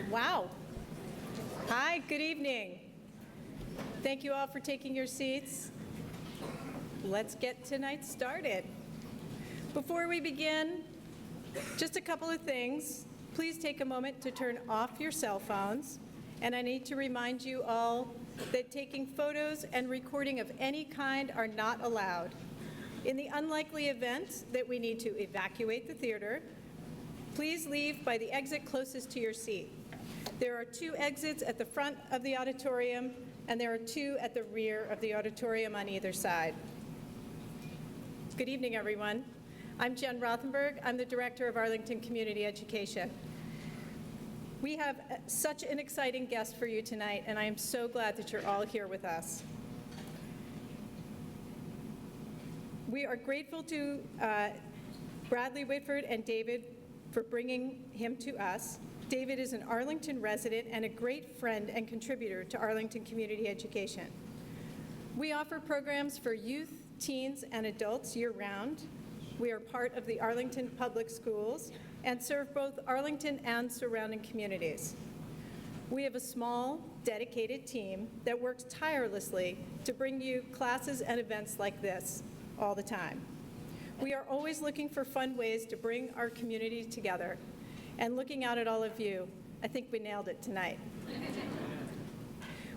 Wow. Hi, good evening. Thank you all for taking your seats. Let's get tonight started. Before we begin, just a couple of things. Please take a moment to turn off your cell phones. And I need to remind you all that taking photos and recording of any kind are not allowed. In the unlikely event that we need to evacuate the theater, please leave by the exit closest to your seat. There are 2 exits at the front of the auditorium, and there are 2 at the rear of the auditorium on either side. Good evening, everyone. I'm Jen Rothenberg. I'm the director of Arlington Community Education. We have such an exciting guest for you tonight, and I am so glad that you're all here with us. We are grateful to Bradley Whitford and David for bringing him to us. David is an Arlington resident and a great friend and contributor to Arlington Community Education. We offer programs for youth, teens, and adults year-round. We are part of the Arlington Public Schools and serve both Arlington and surrounding communities. We have a small, dedicated team that works tirelessly to bring you classes and events like this all the time. We are always looking for fun ways to bring our community together. And looking out at all of you, I think we nailed it tonight.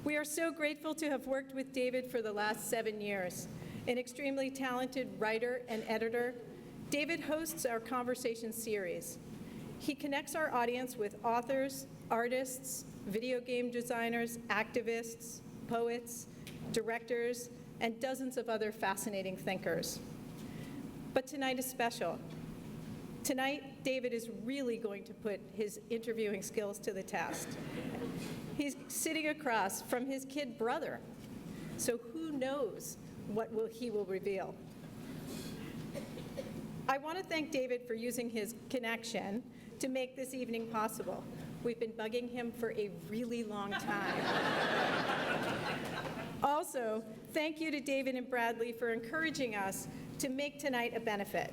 We are so grateful to have worked with David for the last 7 years. An extremely talented writer and editor, David hosts our conversation series. He connects our audience with authors, artists, video game designers, activists, poets, directors, and dozens of other fascinating thinkers. But tonight is special. Tonight, David is really going to put his interviewing skills to the test. He's sitting across from his kid brother, so who knows what he will reveal. I want to thank David for using his connection to make this evening possible. We've been bugging him for a really long time. Also, thank you to David and Bradley for encouraging us to make tonight a benefit.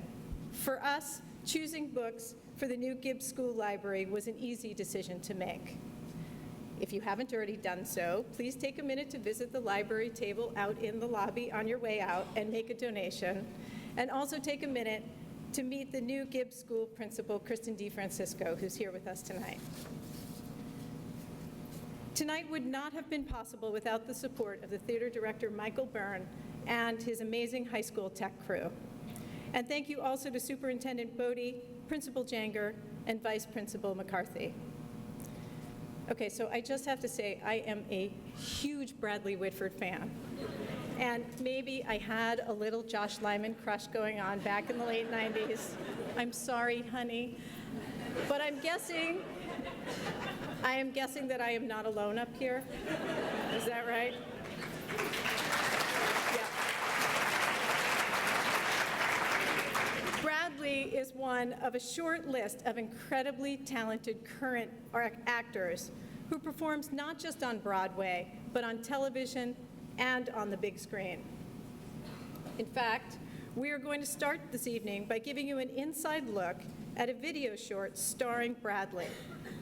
For us, choosing books for the new Gibbs School Library was an easy decision to make. If you haven't already done so, please take a minute to visit the library table out in the lobby on your way out and make a donation. And also take a minute to meet the new Gibbs School principal, Kristen DeFrancisco, who's here with us tonight. Tonight would not have been possible without the support of the theater director, Michael Byrne, and his amazing high school tech crew. And thank you also to Superintendent Bodie, Principal Janger, and Vice Principal McCarthy. Okay, so I just have to say, I am a huge Bradley Whitford fan. And maybe I had a little Josh Lyman crush going on back in the late 90s. I'm sorry, honey. But I am guessing that I am not alone up here. Is that right? Bradley is one of a short list of incredibly talented current actors who performs not just on Broadway, but on television and on the big screen. In fact, we are going to start this evening by giving you an inside look at a video short starring Bradley,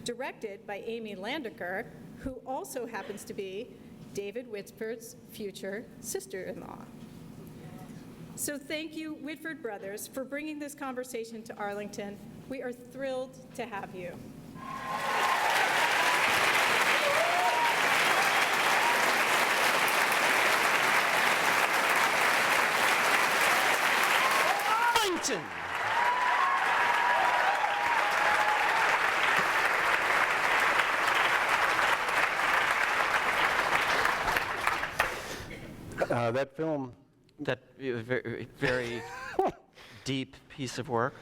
directed by Amy Landecker, who also happens to be David Whitford's future sister-in-law. So thank you, Whitford brothers, for bringing this conversation to Arlington. We are thrilled to have you. Arlington! That film, That very, very deep piece of work.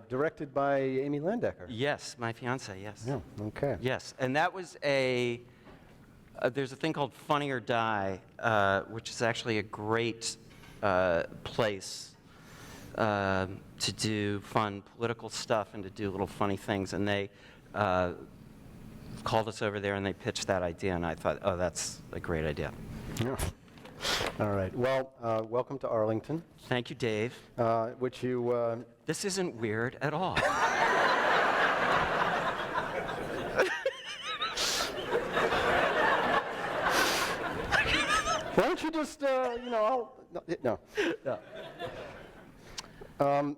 directed by Amy Landecker. Yes, my fiance, yes. Yeah, okay. Yes, and that was there's a thing called Funny or Die, which is actually a great place to do fun political stuff and to do little funny things. And they called us over there and they pitched that idea, and I thought, oh, that's a great idea. Yeah. All right. Well, welcome to Arlington. Thank you, Dave. Which you... This isn't weird at all. Why don't you just, no. All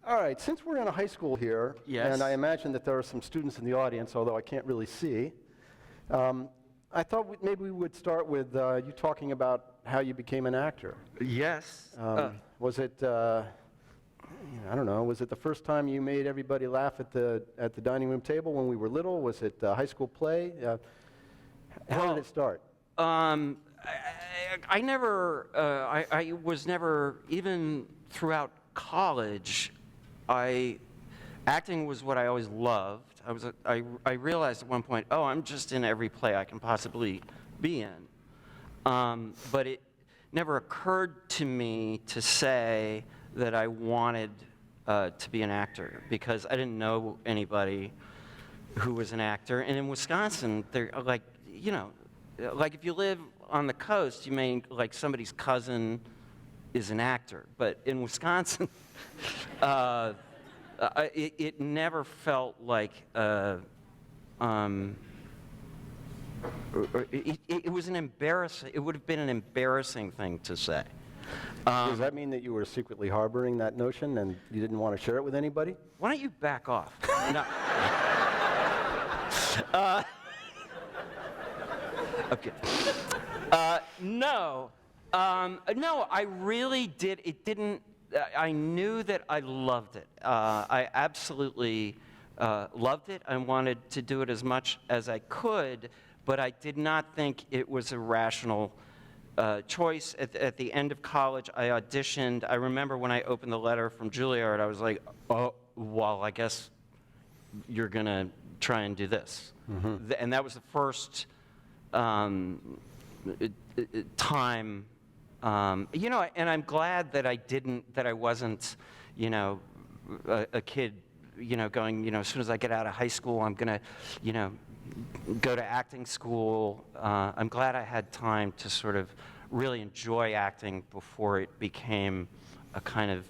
right, since we're in a high school here, Yes. and I imagine that there are some students in the audience, although I can't really see, I thought maybe we would start with you talking about how you became an actor. Yes. Was it, I don't know, was it the first time you made everybody laugh at the dining room table when we were little? Was it a high school play? How did it start? I was never, even throughout college, acting was what I always loved. I realized at one point, oh, I'm just in every play I can possibly be in. But it never occurred to me to say that I wanted to be an actor, because I didn't know anybody who was an actor. And in Wisconsin, they're like, like if you live on the coast, you may, like, somebody's cousin is an actor. But in Wisconsin, it never felt like it was an embarrassing. It would have been an embarrassing thing to say. Does that mean that you were secretly harboring that notion and you didn't want to share it with anybody? Why don't you back off? No. Okay. No. No, I really did. It didn't. I knew that I loved it. I absolutely loved it. I wanted to do it as much as I could, but I did not think it was a rational choice. At the end of college, I auditioned. I remember when I opened the letter from Juilliard, I was like, oh, well, I guess you're going to try and do this. Mm-hmm. And that was the first time, and I'm glad that I wasn't, a kid, going, as soon as I get out of high school, I'm going to, go to acting school. I'm glad I had time to sort of really enjoy acting before it became a kind of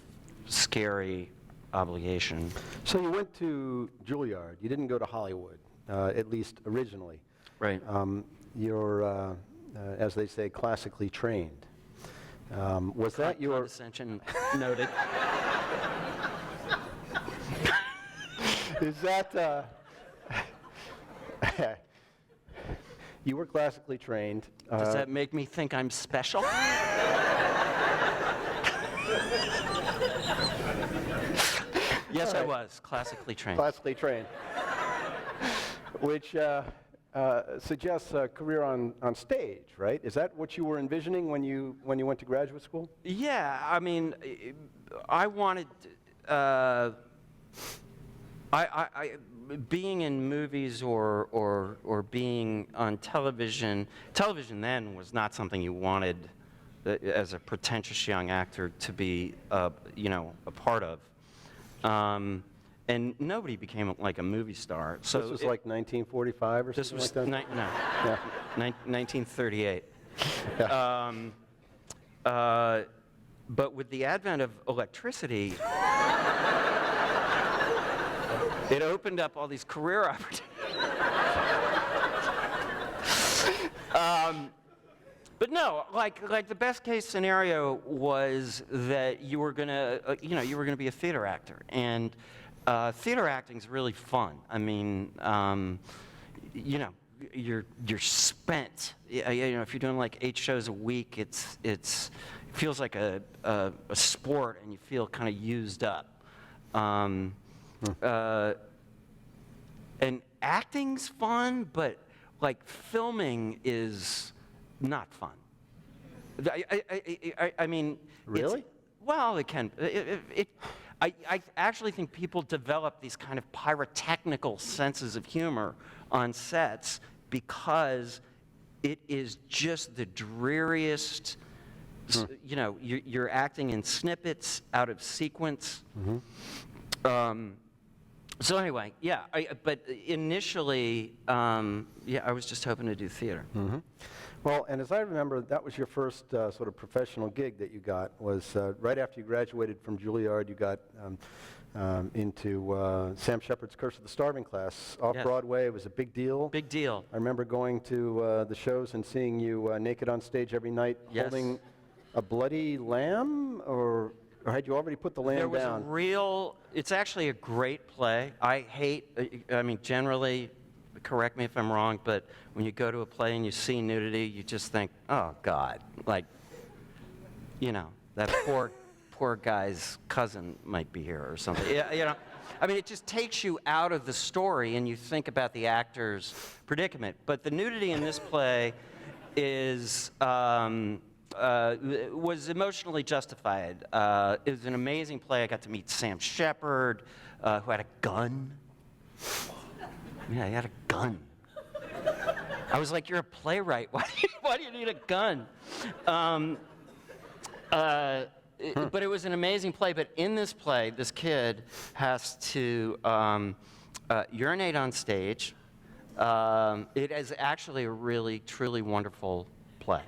scary obligation. So you went to Juilliard. You didn't go to Hollywood, at least originally. Right. You're, as they say, classically trained. Was that your... Condescension noted. Is that... You were classically trained. Does that make me think I'm special? Yes, I was classically trained. Classically trained. Which suggests a career on stage, right? Is that what you were envisioning when you went to graduate school? Yeah, I mean, I wanted... being in movies or being on television then was not something you wanted as a pretentious young actor to be, a part of. And nobody became like a movie star. So this was like 1945 or something like that? No, Yeah. 1938. Yeah. But with the advent of electricity, it opened up all these career opportunities. But no, like the best case scenario was that you were gonna, be a theater actor, and theater acting's really fun. I mean, you're spent. If you're doing like 8 shows a week, it feels like a sport, and you feel kind of used up. And acting's fun, but like filming is not fun. I mean, really? Well, it can. I actually think people develop these kind of pyrotechnical senses of humor on sets because it is just the dreariest. You're acting in snippets, out of sequence. Mm-hmm. So anyway, yeah. But initially, I was just hoping to do theater. Mm-hmm. Well, and as I remember, that was your first sort of professional gig that you got, was right after you graduated from Juilliard. You got into Sam Shepard's Curse of the Starving Class. Yes. Off-Broadway, it was a big deal. Big deal. I remember going to the shows and seeing you naked on stage every night, Yes. holding a bloody lamb, or had you already put the lamb There was down? a real, it's actually a great play. Generally, correct me if I'm wrong, but when you go to a play and you see nudity, you just think, oh, God, like, that poor guy's cousin might be here or something. It just takes you out of the story and you think about the actor's predicament. But the nudity in this play was emotionally justified. It was an amazing play. I got to meet Sam Shepard, who had a gun. Yeah, he had a gun. I was like, you're a playwright. Why do you need a gun? But it was an amazing play. But in this play, this kid has to urinate on stage. It is actually a really, truly wonderful play.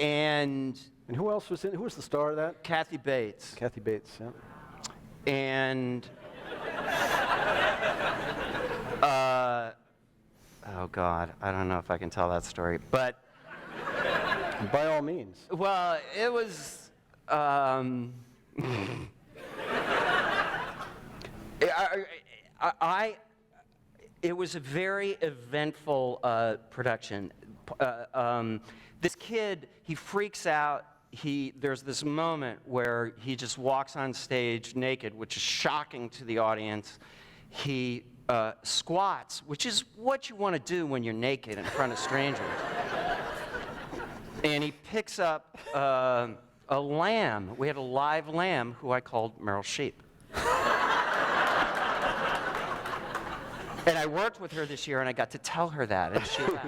And who else was in? Who was the star of that? Kathy Bates. Kathy Bates, yeah. And oh God, I don't know if I can tell that story, but By all means. well, it was it was a very eventful production. This kid, he freaks out. There's this moment where he just walks on stage naked, which is shocking to the audience. He squats, which is what you want to do when you're naked in front of strangers. And he picks up a lamb. We had a live lamb who I called Meryl Sheep. And I worked with her this year, and I got to tell her that, and she laughed.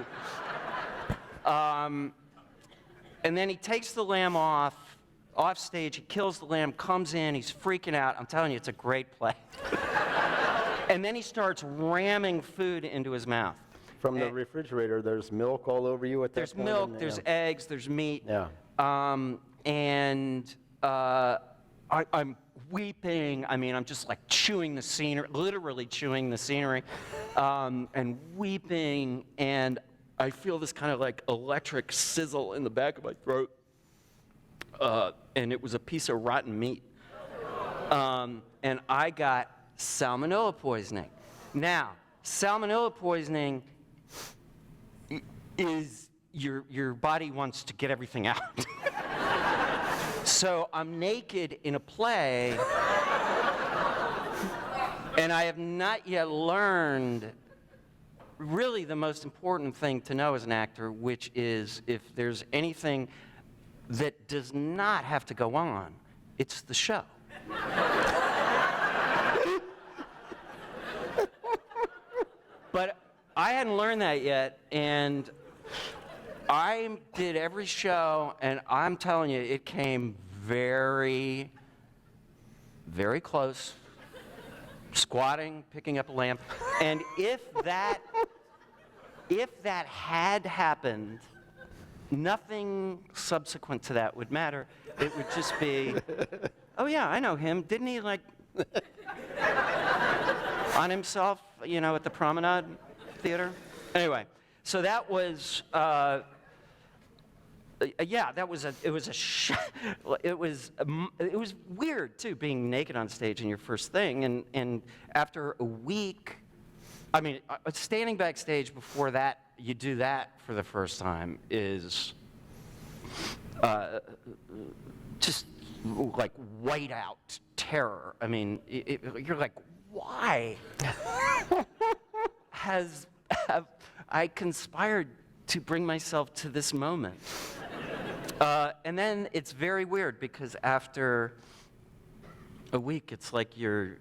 And then he takes the lamb off stage, he kills the lamb, comes in, he's freaking out. I'm telling you, it's a great play. And then he starts ramming food into his mouth. From the refrigerator, there's milk all over you at that There's point? milk, there's eggs, there's meat. Yeah. I'm weeping. I'm just like chewing the scenery, literally chewing the scenery, and weeping, and I feel this kind of like electric sizzle in the back of my throat, and it was a piece of rotten meat. And I got salmonella poisoning. Now, salmonella poisoning is your body wants to get everything out. So I'm naked in a play, and I have not yet learned really the most important thing to know as an actor, which is if there's anything that does not have to go on, it's the show. But I hadn't learned that yet, and I did every show, and I'm telling you, it came very, very close. Squatting, picking up a lamp, and if that had happened, nothing subsequent to that would matter. It would just be, oh yeah, I know him. Didn't he like on himself, at the Promenade Theater? Anyway, so that was. It was weird too, being naked on stage in your first thing, and after a week, standing backstage before that, you do that for the first time is just like white out terror. You're like, why have I conspired to bring myself to this moment? And then it's very weird because after a week, it's like you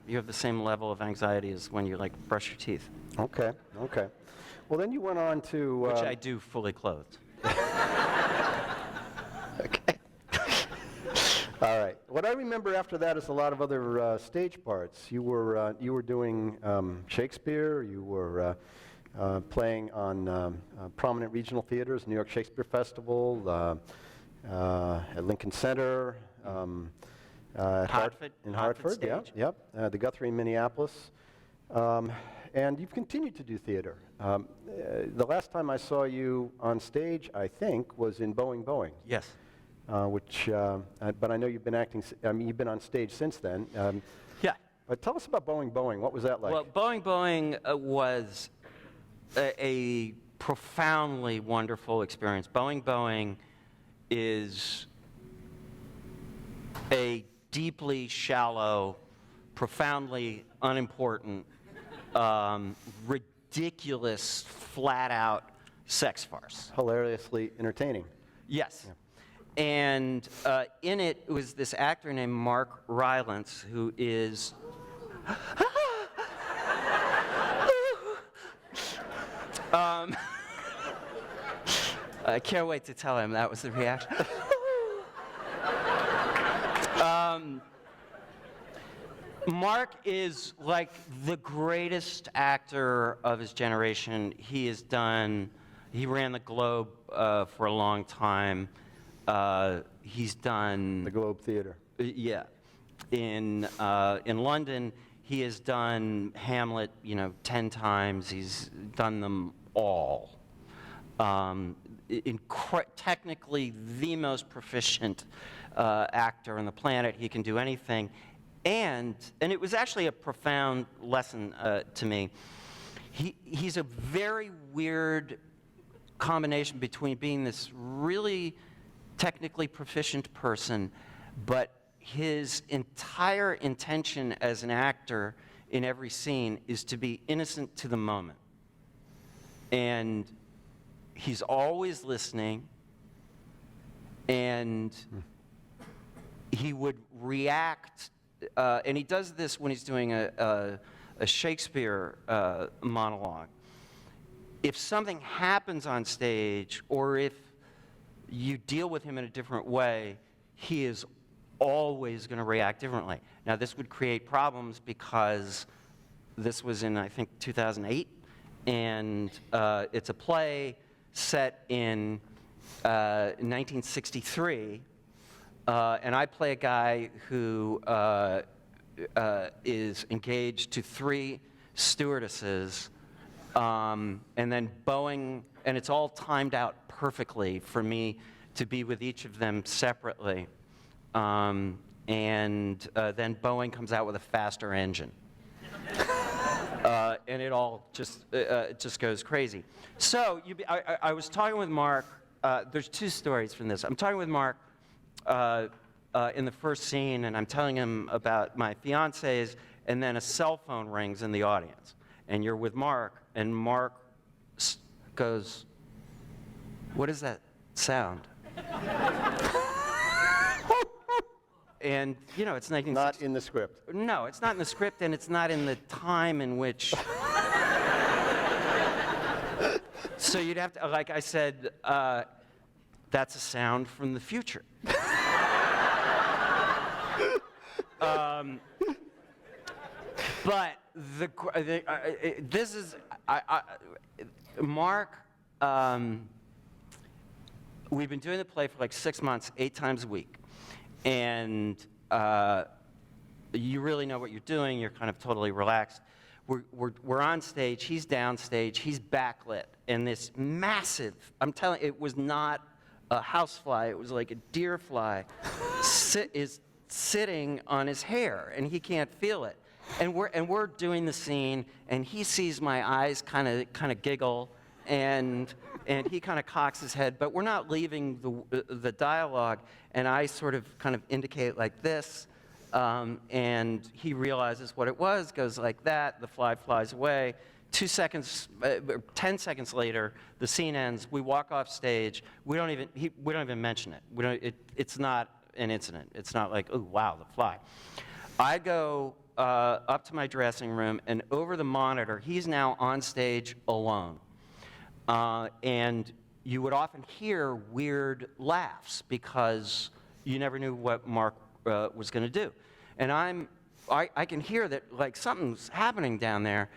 have the same level of anxiety as when you brush your teeth. Okay. Well, then you went on to... Which I do fully clothed. Okay. All right. What I remember after that is a lot of other stage parts. You were doing Shakespeare. You were playing on prominent regional theaters, New York Shakespeare Festival. at Lincoln Center, at Hartford. in Hartford Hartford, stage. yep, the Guthrie in Minneapolis. And you've continued to do theater. The last time I saw you on stage, I think, was in Boeing, Yes. but I know you've been acting, you've been on stage since then. Yeah. But tell us about Boeing. What was that like? Well, Boeing was a profoundly wonderful experience. Boeing is a deeply shallow, profoundly unimportant, ridiculous, flat-out sex farce. Hilariously entertaining. Yes. And in it was this actor named Mark Rylance, who is I can't wait to tell him that was the reaction. Mark is like the greatest actor of his generation. He ran the Globe for a long time. He's done The Globe Theater. yeah. In London, he has done Hamlet, 10 times. He's done them all. Technically the most proficient actor on the planet. He can do anything. And it was actually a profound lesson to me. He's a very weird combination between being this really technically proficient person, but his entire intention as an actor in every scene is to be innocent to the moment. And he's always listening, and he would react, and he does this when he's doing a Shakespeare monologue. If something happens on stage, or if you deal with him in a different way, he is always going to react differently. Now, this would create problems because this was in, I think, 2008, and it's a play set in 1963, and I play a guy who is engaged to 3 stewardesses, and then Boeing, and it's all timed out perfectly for me to be with each of them separately. And then Boeing comes out with a faster engine. And it all just goes crazy. So I was talking with Mark. There's 2 stories from this. I'm talking with Mark in the first scene, and I'm telling him about my fiancés, and then a cell phone rings in the audience. And you're with Mark, and Mark goes, "What is that sound?" And, it's 1960. Not in the script. No, it's not in the script, and it's not in the time in which... So you'd have to, like I said, that's a sound from the future. But this is... Mark... we've been doing the play for like 6 months, 8 times a week. And you really know what you're doing. You're kind of totally relaxed. We're on stage. He's downstage. He's backlit. And this massive, I'm telling you, it was not a housefly. It was like a deer fly is sitting on his hair, and he can't feel it. And we're doing the scene, and he sees my eyes kind of giggle, and he kind of cocks his head, but we're not leaving the dialogue, and I sort of kind of indicate like this, and he realizes what it was, goes like that, the fly flies away. 10 seconds later, the scene ends, we walk off stage, we don't even mention it. It's not an incident. It's not like, oh, wow, the fly. I go up to my dressing room, and over the monitor, he's now on stage alone. And you would often hear weird laughs because you never knew what Mark was going to do. And I can hear that, like, something's happening down there.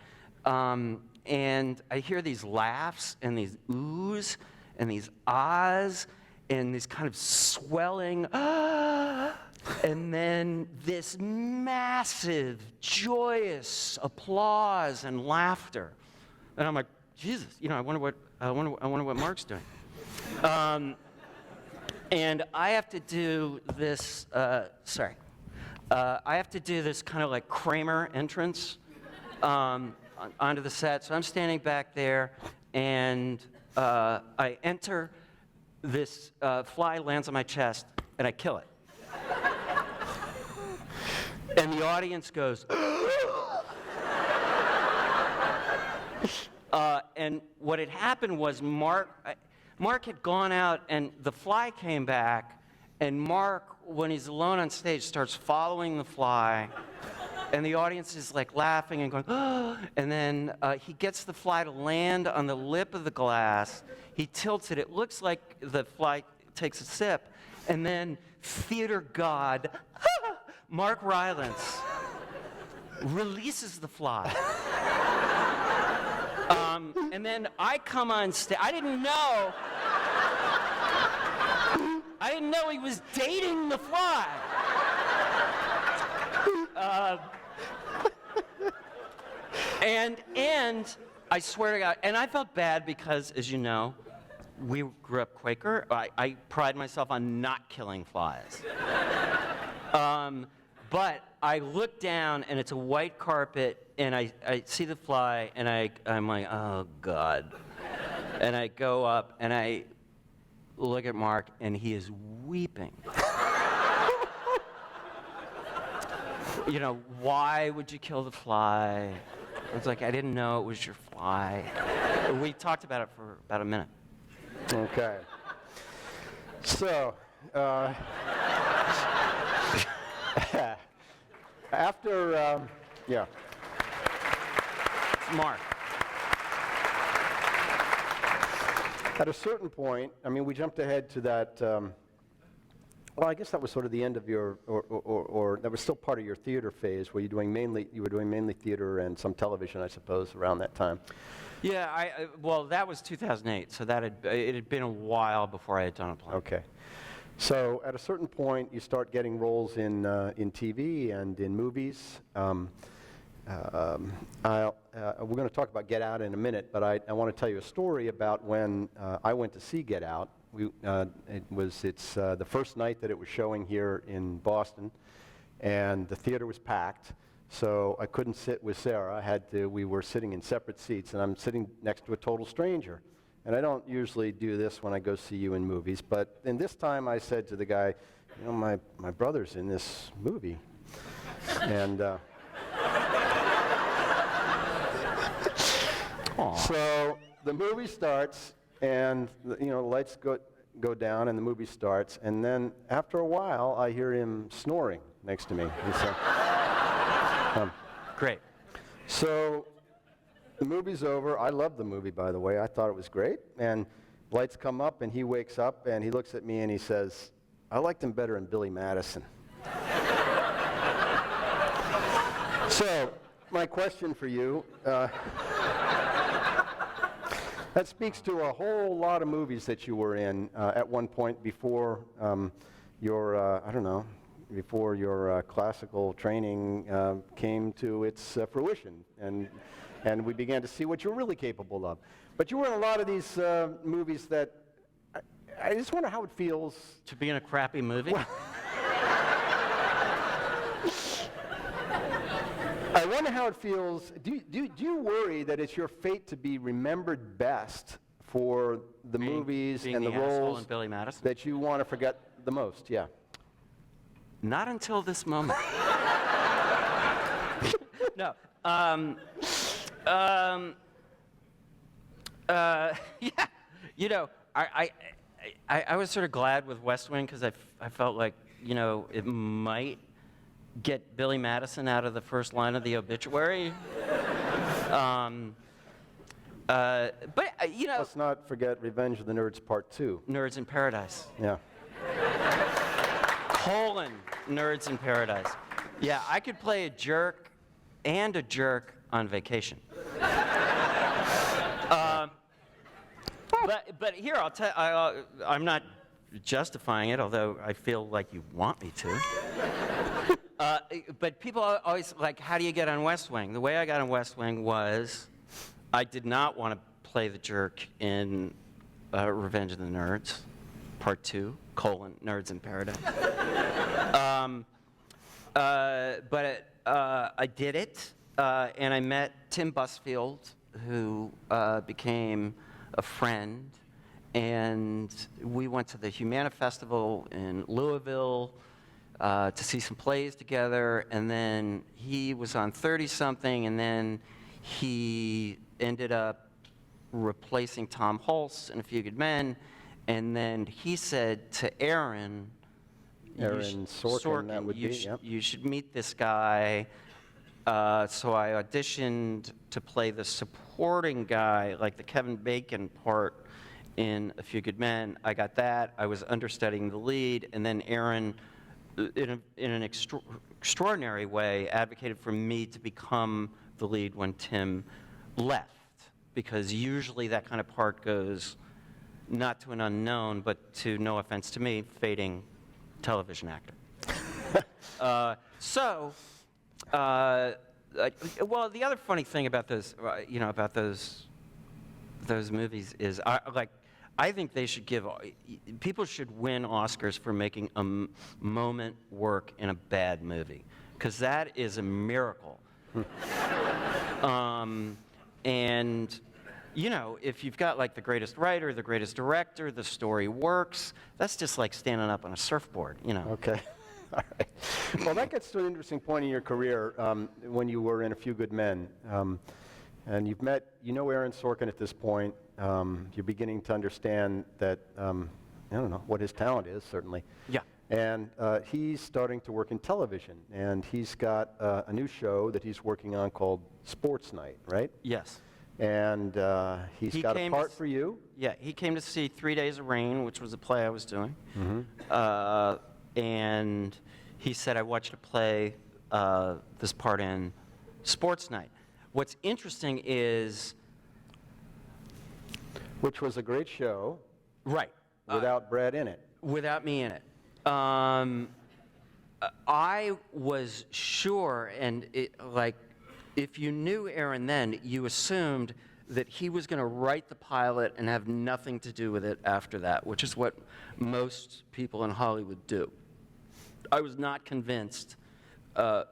And I hear these laughs and these oohs and these ahs. and this kind of swelling, and then this massive, joyous applause and laughter. And I'm like, Jesus, I wonder what Mark's doing. And I have to do this, I have to do this kind of like Kramer entrance onto the set. So I'm standing back there, and I enter, this fly lands on my chest, and I kill it. And the audience goes, and what had happened was Mark had gone out, and the fly came back, and Mark, when he's alone on stage, starts following the fly, and the audience is like laughing and going, oh, and then he gets the fly to land on the lip of the glass. He tilts it. It looks like the fly takes a sip, and then theater god, Mark Rylance, releases the fly. And then I come on stage. I didn't know he was dating the fly. And I swear to God, and I felt bad because, as you know, we grew up Quaker. I pride myself on not killing flies. But I look down, and it's a white carpet, and I see the fly, and I'm like, oh, God. And I go up, and I look at Mark, and he is weeping. Why would you kill the fly? I was like, I didn't know it was your fly. We talked about it for about a minute. Okay. So, after, yeah. Mark. At a certain point, we jumped ahead to that, well, I guess that was sort of the end of your, or that was still part of your theater phase, where you were doing mainly theater and some television, I suppose, around that time. Yeah, well, that was 2008, so it had been a while before I had done a play. Okay. So at a certain point, you start getting roles in TV and in movies. We're going to talk about Get Out in a minute, but I want to tell you a story about when I went to see Get Out. It's the first night that it was showing here in Boston, and the theater was packed, so I couldn't sit with Sarah. We were sitting in separate seats, and I'm sitting next to a total stranger. And I don't usually do this when I go see you in movies, but in this time I said to the guy, my brother's in this movie. And so the movie starts, and the lights go down, and the movie starts, and then after a while I hear him snoring next to me. Great. So the movie's over. I love the movie, by the way. I thought it was great. And lights come up, and he wakes up, and he looks at me, and he says, I liked him better in Billy Madison. So my question for you, that speaks to a whole lot of movies that you were in at one point before before your classical training came to its fruition, and we began to see what you're really capable of. But you were in a lot of these movies that I just wonder how it feels to be in a crappy movie. I wonder how it feels. Do you worry that it's your fate to be remembered best for the movies and the roles Billy Madison that you want to forget the most? Yeah. Not until this moment. No. Yeah. I was sort of glad with West Wing because I felt like it might get Billy Madison out of the first line of the obituary. Let's not forget Revenge of the Nerds Part 2. Nerds in Paradise. Yeah. Colin, Nerds in Paradise. Yeah, I could play a jerk and a jerk on vacation. But here, I'll tell I'm not justifying it, although I feel like you want me to. But people are always like, how do you get on West Wing? The way I got on West Wing was I did not want to play the jerk in Revenge of the Nerds, Part 2, Nerds in Paradise. But I did it, and I met Tim Busfield, who became a friend, and we went to the Humana Festival in Louisville to see some plays together, and then he was on 30-something, and then he ended up replacing Tom Hulse in A Few Good Men, and then he said to Aaron Sorkin, that would be, yep. You should meet this guy. So I auditioned to play the supporting guy, like the Kevin Bacon part in A Few Good Men. I got that. I was understudying the lead, and then Aaron, in an extraordinary way, advocated for me to become the lead when Tim left, because usually that kind of part goes not to an unknown, but to, no offense to me, fading television actor. Well, the other funny thing about those, about those movies is, I think they should people should win Oscars for making a moment work in a bad movie, because that is a miracle. And, if you've got like the greatest writer, the greatest director, the story works, that's just like standing up on a surfboard, Okay. All right. Well, that gets to an interesting point in your career when you were in A Few Good Men. And you've met, Aaron Sorkin at this point. You're beginning to understand that, what his talent is, certainly. Yeah. And he's starting to work in television. And he's got a new show that he's working on called Sports Night, right? Yes. And he got a part for you. Yeah, he came to see 3 Days of Rain, which was a play I was doing. Mm-hmm. And he said, I want you to play this part in Sports Night. What's interesting is... Which was a great show. Right. Without Brad in it. Without me in it. I was sure, and if you knew Aaron then, you assumed that he was going to write the pilot and have nothing to do with it after that, which is what most people in Hollywood do. I was not convinced that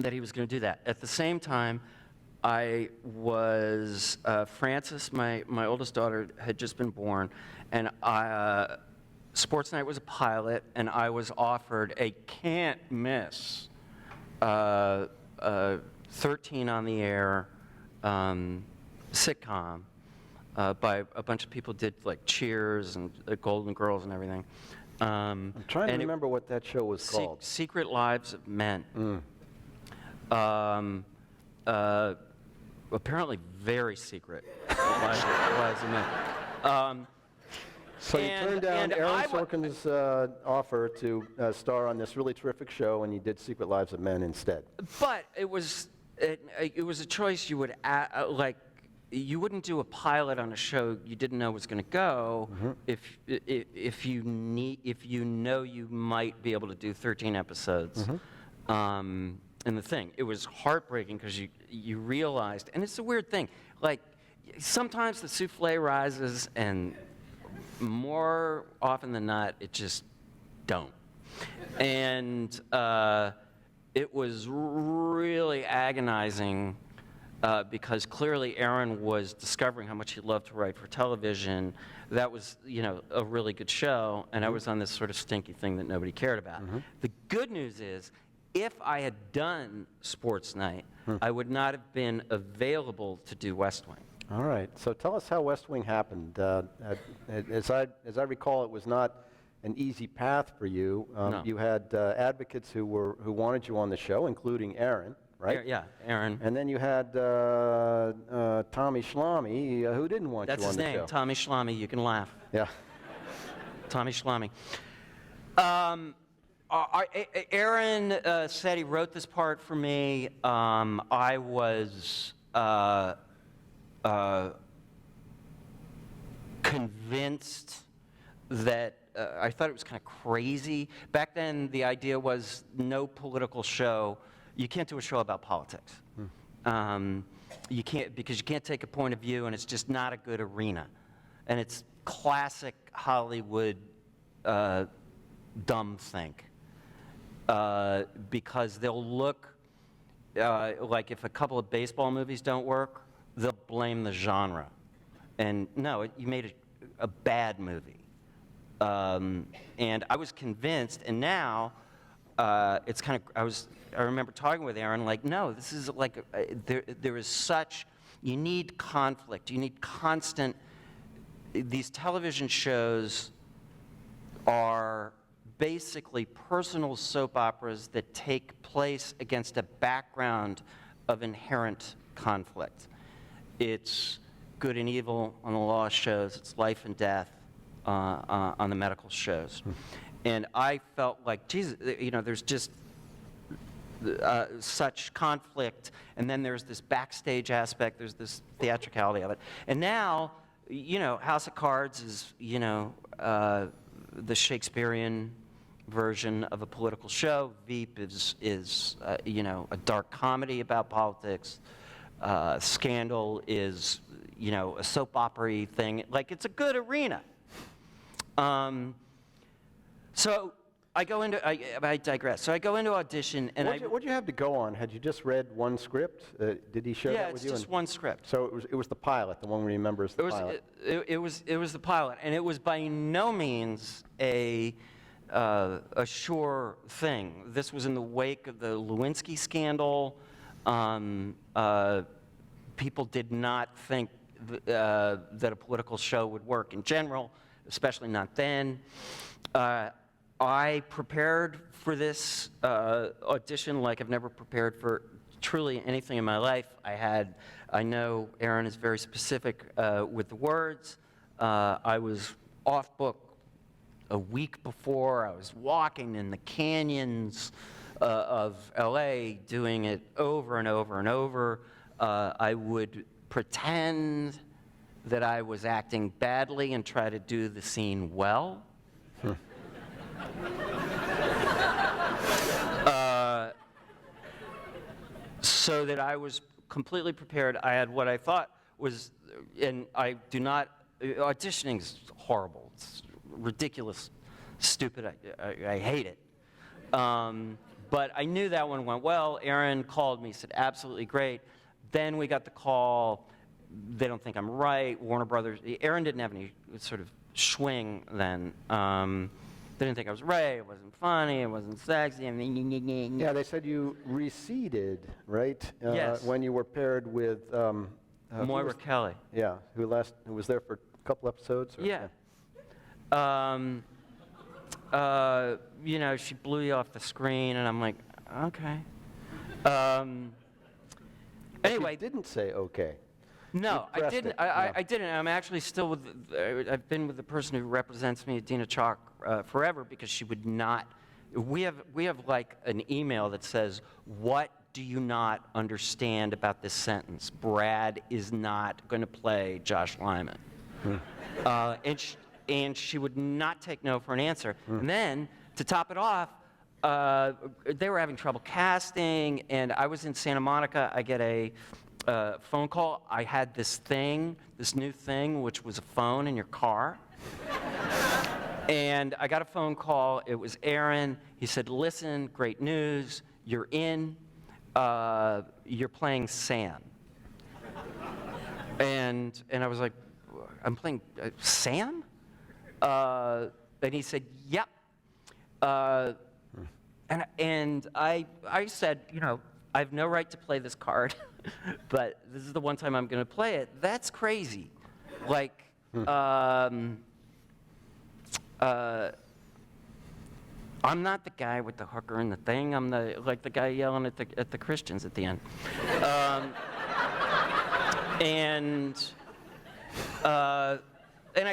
he was going to do that. At the same time, I was, Frances, my oldest daughter, had just been born, and Sports Night was a pilot, and I was offered a can't-miss 13 on the air sitcom by a bunch of people, did like Cheers and Golden Girls and everything. I'm trying to remember what that show was called. Secret Lives of Men. Apparently very secret. Lives of Men. So you turned down Aaron Sorkin's offer to star on this really terrific show, and you did Secret Lives of Men instead. But it was a choice you would you wouldn't do a pilot on a show you didn't know was going to go if you know you might be able to do 13 episodes. In the thing, it was heartbreaking because you realized, and it's a weird thing, like sometimes the souffle rises, and more often than not, it just don't. And it was really agonizing because clearly Aaron was discovering how much he loved to write for television. That was, a really good show, and I was on this sort of stinky thing that nobody cared about. The good news is, if I had done Sports Night, I would not have been available to do West Wing. All right. So tell us how West Wing happened. As I recall, it was not an easy path for you. No. You had advocates who wanted you on the show, including Aaron, right? Yeah, Aaron. And then you had Tommy Schlamme, who didn't want That's you on the show. his name, Tommy Schlamme. You can laugh. Yeah. Tommy Schlamme. Aaron said he wrote this part for me. I was convinced that I thought it was kind of crazy. Back then, the idea was no political show. You can't do a show about politics. You can't, because you can't take a point of view, and it's just not a good arena. And it's classic Hollywood dumb think. Because they'll look like if a couple of baseball movies don't work, they'll blame the genre. And no, you made a bad movie. And I was convinced, and now it's kind of, I remember talking with Aaron, like, no, this is like, there is such, you need conflict, you need constant, these television shows are basically personal soap operas that take place against a background of inherent conflict. It's good and evil on the law shows, it's life and death on the medical shows. And I felt like, Jesus, there's just such conflict, and then there's this backstage aspect, there's this theatricality of it. And now, House of Cards is, the Shakespearean version of a political show. Veep is a dark comedy about politics. Scandal is, a soap opera thing. Like, it's a good arena. So I go into, I digress. So I go into audition, and What'd you have to go on? Had you just read one script? Did he share that with you? Yeah, it's just one script. So it was the pilot, the one we remember as the pilot. It was the pilot, and it was by no means a sure thing. This was in the wake of the Lewinsky scandal. People did not think that a political show would work in general, especially not then. I prepared for this audition like I've never prepared for truly anything in my life. I know Aaron is very specific with the words. I was off book a week before. I was walking in the canyons of LA, doing it over and over and over. I would pretend that I was acting badly and try to do the scene well. So that I was completely prepared. I had what I thought was, and I do not, auditioning is horrible. It's ridiculous, stupid, I hate it. But I knew that one went well. Aaron called me, said, absolutely great. Then we got the call, they don't think I'm right, Warner Brothers. Aaron didn't have any sort of swing then. They didn't think I was right, it wasn't funny, it wasn't sexy. Yeah, they said you receded, right? Yes. When you were paired with Moira Kelly. Yeah, who was there for a couple episodes? Or, Yeah. She blew you off the screen, and I'm like, okay. Anyway. You didn't say okay. No, I didn't. I didn't. I'm actually still with. I've been with the person who represents me, Dina Chalk, forever, because she would not. We have like an email that says, "What do you not understand about this sentence? Brad is not going to play Josh Lyman," and she would not take no for an answer. And then to top it off, they were having trouble casting, and I was in Santa Monica. I get a phone call. I had this new thing, which was a phone in your car. And I got a phone call. It was Aaron. He said, listen, great news. You're in. You're playing Sam. And I was like, I'm playing Sam? And he said, yep. And I said, I have no right to play this card, but this is the one time I'm going to play it. That's crazy. Like, I'm not the guy with the hooker and the thing. I'm the guy yelling at the Christians at the end. And I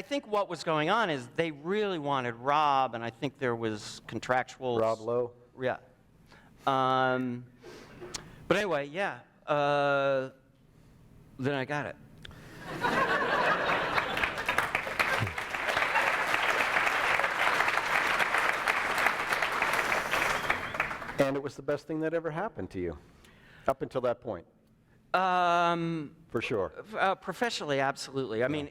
think what was going on is they really wanted Rob, and I think there was contractual. Rob Lowe? Yeah. But anyway, yeah. Then I got it. And it was the best thing that ever happened to you, up until that point, for sure. Professionally, absolutely. I mean,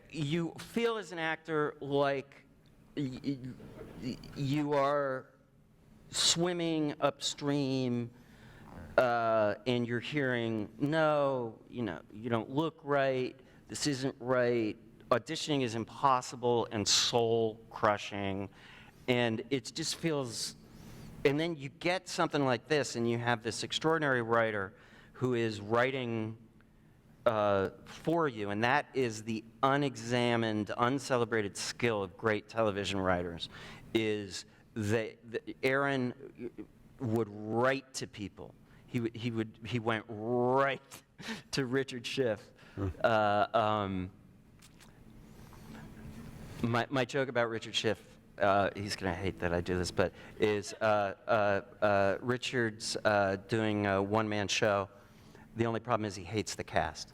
you feel as an actor like you are swimming upstream, and you're hearing, no, you don't look right, this isn't right, auditioning is impossible and soul-crushing, and it just feels, and then you get something like this, and you have this extraordinary writer who is writing for you, and that is the unexamined, uncelebrated skill of great television writers, is Aaron would write to people. He went right to Richard Schiff. My joke about Richard Schiff, he's going to hate that I do this, but is Richard's doing a one-man show. The only problem is he hates the cast.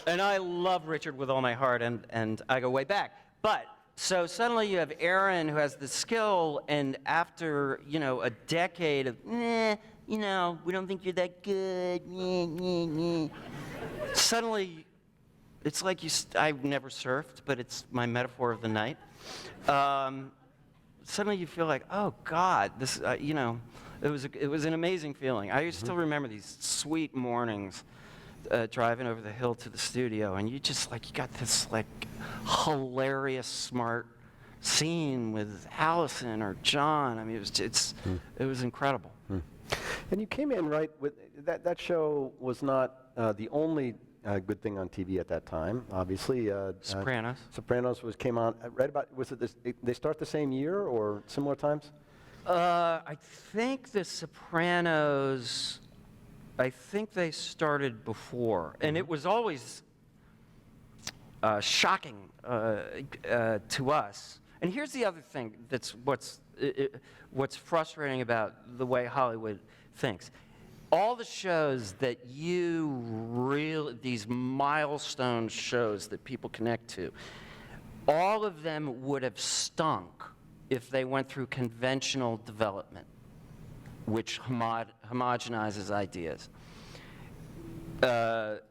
And I love Richard with all my heart, and I go way back. But, so suddenly you have Aaron who has the skill, and after, a decade of, we don't think you're that good, suddenly, it's like I've never surfed, but it's my metaphor of the night. Suddenly you feel like, oh God, this, it was an amazing feeling. I still remember these sweet mornings driving over the hill to the studio, and you got this hilarious, smart scene with Allison or John. I mean, it was incredible. And you came in right with that show was not the only good thing on TV at that time. Obviously, Sopranos. Sopranos came on right about. Was it this? They start the same year or similar times? I think the Sopranos. I think they started before, and it was always shocking to us. And here's the other thing that's what's frustrating about the way Hollywood thinks. All the shows that these milestone shows that people connect to, all of them would have stunk if they went through conventional development, which homogenizes ideas.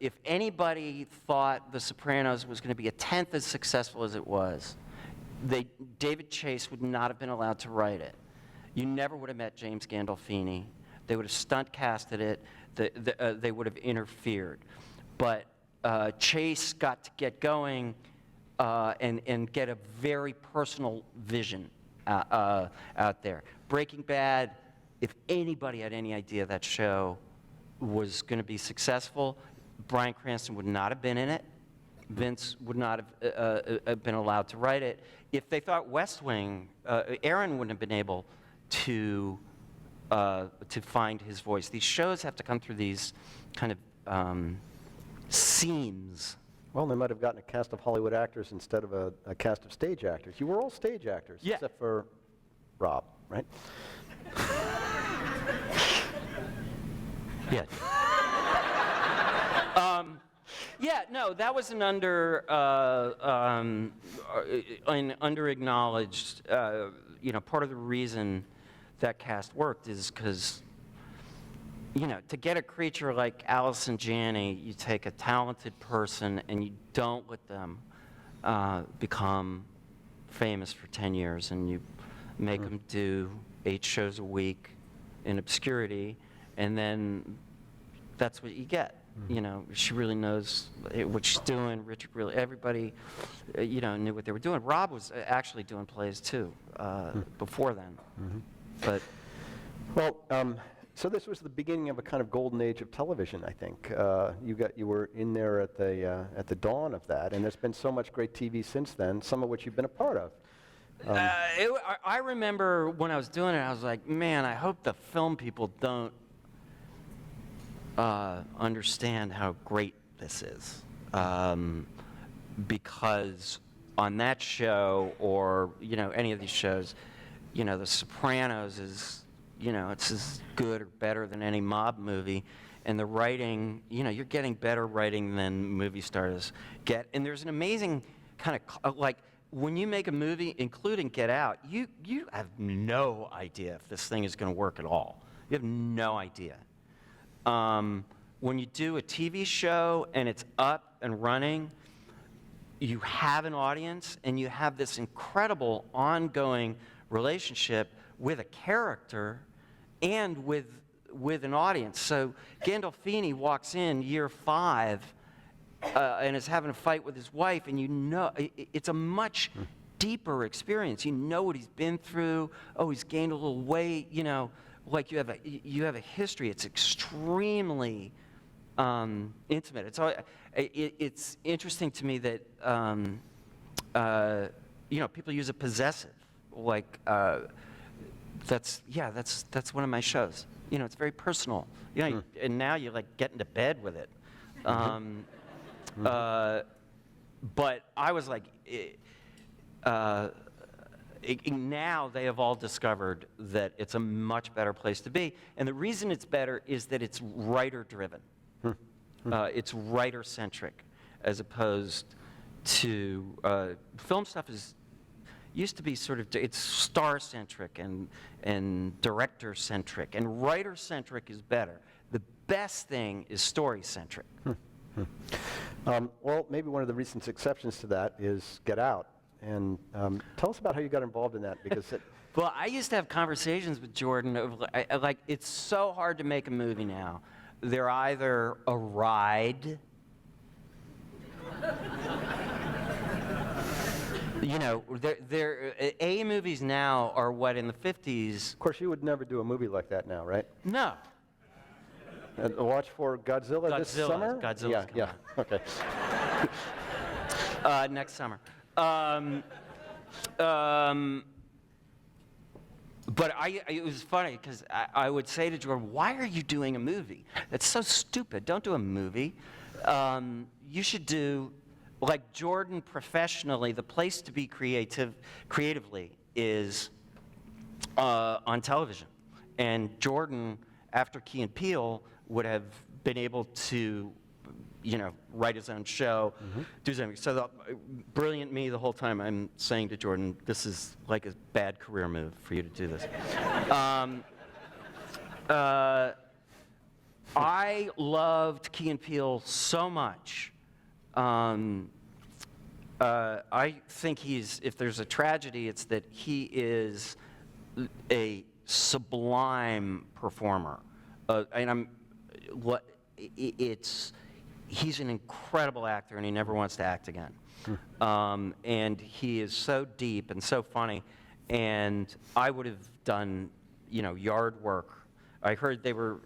If anybody thought The Sopranos was going to be a tenth as successful as it was, David Chase would not have been allowed to write it. You never would have met James Gandolfini. They would have stunt casted it. They would have interfered. But Chase got to get going and get a very personal vision out there. Breaking Bad, if anybody had any idea that show was going to be successful, Bryan Cranston would not have been in it. Vince would not have been allowed to write it. If they thought West Wing, Aaron wouldn't have been able to find his voice. These shows have to come through these kind of seams. Well, they might have gotten a cast of Hollywood actors instead of a cast of stage actors. You were all stage actors, yeah. Except for Rob, right? Yeah. Yeah, no, that was an under-acknowledged, part of the reason that cast worked is because, to get a creature like Allison Janney, you take a talented person and you don't let them become famous for 10 years, and you make them do 8 shows a week in obscurity, and then that's what you get. She really knows what she's doing. Richard really, everybody, knew what they were doing. Rob was actually doing plays too before then. But well, so this was the beginning of a kind of golden age of television, I think. You were in there at the dawn of that, and there's been so much great TV since then, some of which you've been a part of. I remember when I was doing it, I was like, man, I hope the film people don't understand how great this is. Because on that show, or, any of these shows, The Sopranos is, it's as good or better than any mob movie. And the writing, you're getting better writing than movie stars get. And there's an amazing kind of, when you make a movie, including Get Out, you have no idea if this thing is going to work at all. You have no idea. When you do a TV show and it's up and running, you have an audience and you have this incredible ongoing relationship with a character and with an audience. So Gandolfini walks in year 5 and is having a fight with his wife, and you know it's a much deeper experience. You know what he's been through. Oh, he's gained a little weight. You know, like you have a history. It's extremely intimate. It's interesting to me that people use a possessive. Like that's one of my shows. You know, it's very personal. You know, and now you like get into bed with it. But I was like, now they have all discovered that it's a much better place to be. And the reason it's better is that it's writer-driven. It's writer-centric, as opposed to film stuff used to be sort of, it's star-centric and director-centric, and writer-centric is better. The best thing is story-centric. Well, maybe one of the recent exceptions to that is Get Out. And tell us about how you got involved in that, because Well, I used to have conversations with Jordan of, like, it's so hard to make a movie now. They're either a ride, you know, A movies now are what in the 50s. Of course, you would never do a movie like that now, right? No. Watch for Godzilla this summer? Godzilla's yeah, okay. Next summer. But it was funny because I would say to Jordan, why are you doing a movie? That's so stupid. Don't do a movie. You should do, like Jordan professionally, the place to be creatively is on television. And Jordan, after Key and Peele, would have been able to, you know, write his own show, do something. So the brilliant me, the whole time I'm saying to Jordan, this is like a bad career move for you to do this. I loved Key and Peele so much. I think if there's a tragedy, it's that he is a sublime performer. And he's an incredible actor, and he never wants to act again. And he is so deep and so funny. And I would have done, you know, yard work. I heard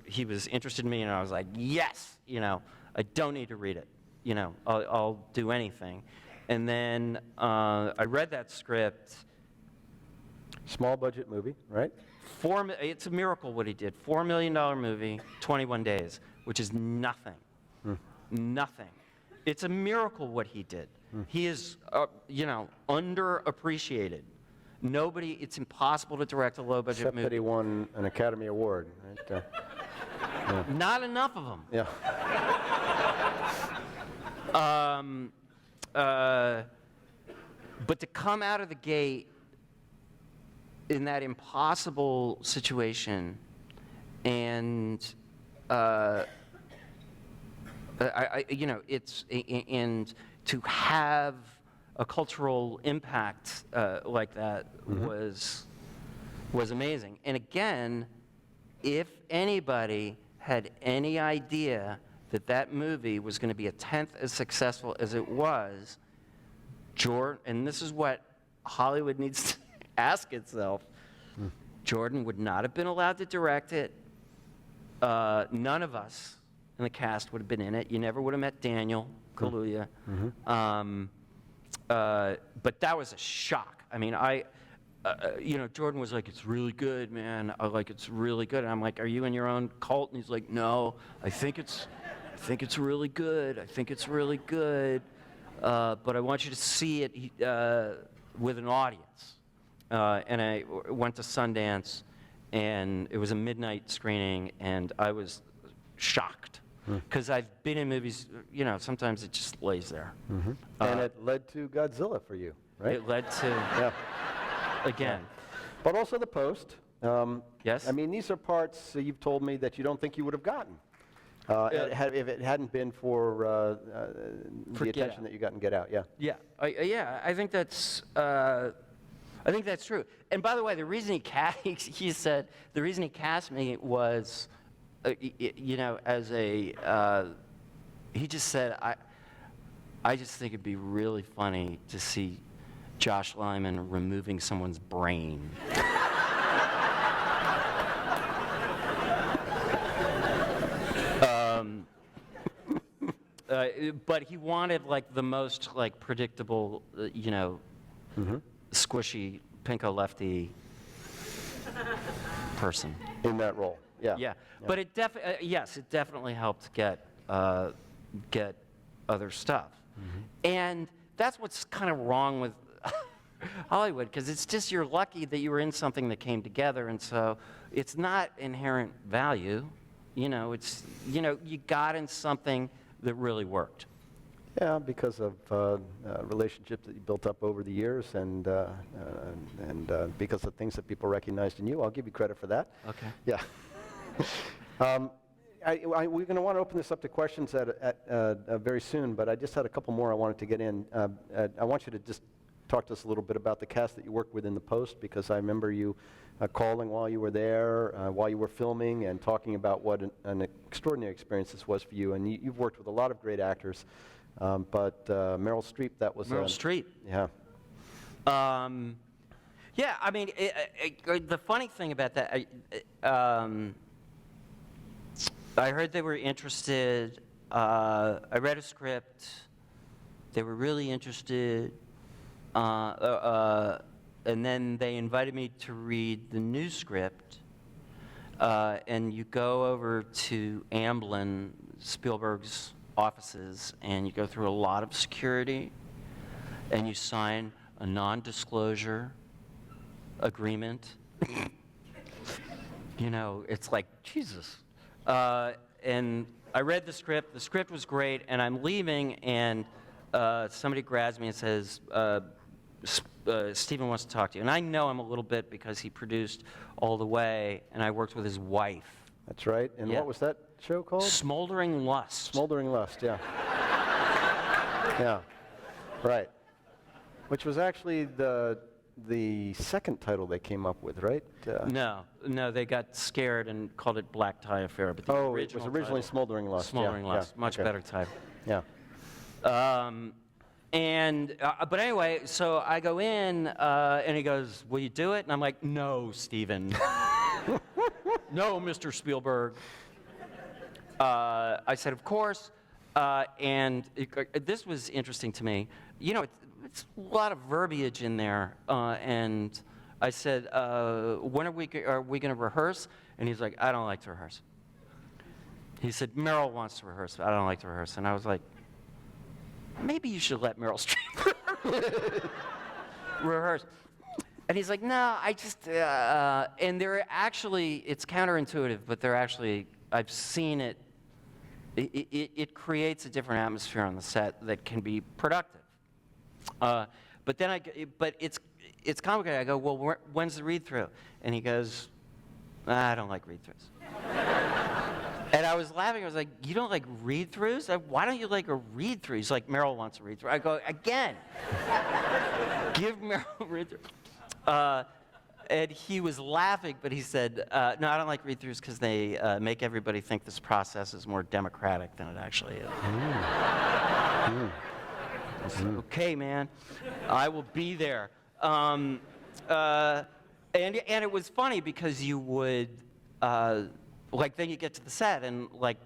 he was interested in me, and I was like, yes, you know, I don't need to read it. You know, I'll do anything. And then I read that script. Small budget movie, right? It's a miracle what he did. $4 million movie, 21 days, which is nothing. Nothing. It's a miracle what he did. He is, you know, underappreciated. It's impossible to direct a low-budget movie. Except that he won an Academy Award. Right? Yeah. Not enough of them. Yeah. But to come out of the gate in that impossible situation, and you know, and to have a cultural impact like that was amazing. And again, if anybody had any idea that that movie was going to be a tenth as successful as it was, Jordan, and this is what Hollywood needs to ask itself, Jordan would not have been allowed to direct it. None of us in the cast would have been in it. You never would have met Daniel Kaluuya. But that was a shock. I mean, you know, Jordan was like, it's really good, man. It's really good. And I'm like, are you in your own cult? And he's like, no, I think it's really good. I think it's really good. But I want you to see it with an audience. And I went to Sundance, and it was a midnight screening, and I was shocked. Because I've been in movies, you know, sometimes it just lays there. And it led to Godzilla for you. right? It led to, Yeah. again, But also the Post. yes? I mean, these are parts you've told me that you don't think you would have gotten if it hadn't been for For the Get attention Out. that you got in Get Out. Yeah. Yeah, I think that's true. And by the way, the reason he said the reason he cast me was, as a, he just said, I just think it'd be really funny to see Josh Lyman removing someone's brain. But he wanted like the most like predictable, squishy pinko lefty person. In that role. Yeah. Yeah, but it definitely helped get other stuff, and that's what's kind of wrong with Hollywood, because it's just you're lucky that you were in something that came together, and so it's not inherent value. It's you got in something that really worked. Yeah, because of relationships that you built up over the years, and because of things that people recognized in you. I'll give you credit for that. Okay. Yeah. We're going to want to open this up to questions very soon, but I just had a couple more I wanted to get in. I want you to just talk to us a little bit about the cast that you worked with in the Post, because I remember you calling while you were there, while you were filming, and talking about what an extraordinary experience this was for you. And you've worked with a lot of great actors, but Meryl Streep, that was... Meryl Streep. Yeah. Yeah, I mean, the funny thing about that, I heard they were interested. I read a script. They were really interested. And then they invited me to read the new script. And you go over to Amblin, Spielberg's offices, and you go through a lot of security, and you sign a non-disclosure agreement. It's like, Jesus. And I read the script. The script was great, and I'm leaving, and somebody grabs me and says, Stephen wants to talk to you. And I know him a little bit because he produced All the Way, and I worked with his wife. That's right. And Yeah. what was that show called? Smoldering Lust. Smoldering Lust, yeah. Yeah, right. Which was actually the second title they came up with, right? No, they got scared and called it Black Tie Affair. But the Oh, it original was originally title, Smoldering Lust. Smoldering yeah, Lust. yeah, Much okay. better title. Yeah. But anyway, so I go in, and he goes, "Will you do it?" And I'm like, "No, Stephen." "No, Mr. Spielberg." I said, "Of course." And this was interesting to me. It's a lot of verbiage in there. And I said, "When are we going to rehearse?" And he's like, "I don't like to rehearse." He said, "Meryl wants to rehearse, but I don't like to rehearse." And I was like, maybe you should let Meryl Streep rehearse. And he's like, "No, I just," and they're actually, it's counterintuitive, but they're actually, I've seen it, it creates a different atmosphere on the set that can be productive. But it's complicated. I go, "Well, when's the read-through?" And he goes, "I don't like read-throughs." And I was laughing. I was like, "You don't like read-throughs? Why don't you like a read-through?" He's like, "Meryl wants a read-through." I go, "Again, give Meryl a read-through." And he was laughing, but he said, "No, I don't like read-throughs because they make everybody think this process is more democratic than it actually is." I said, "Okay, man, I will be there." And it was funny because you would. Then you get to the set and Meryl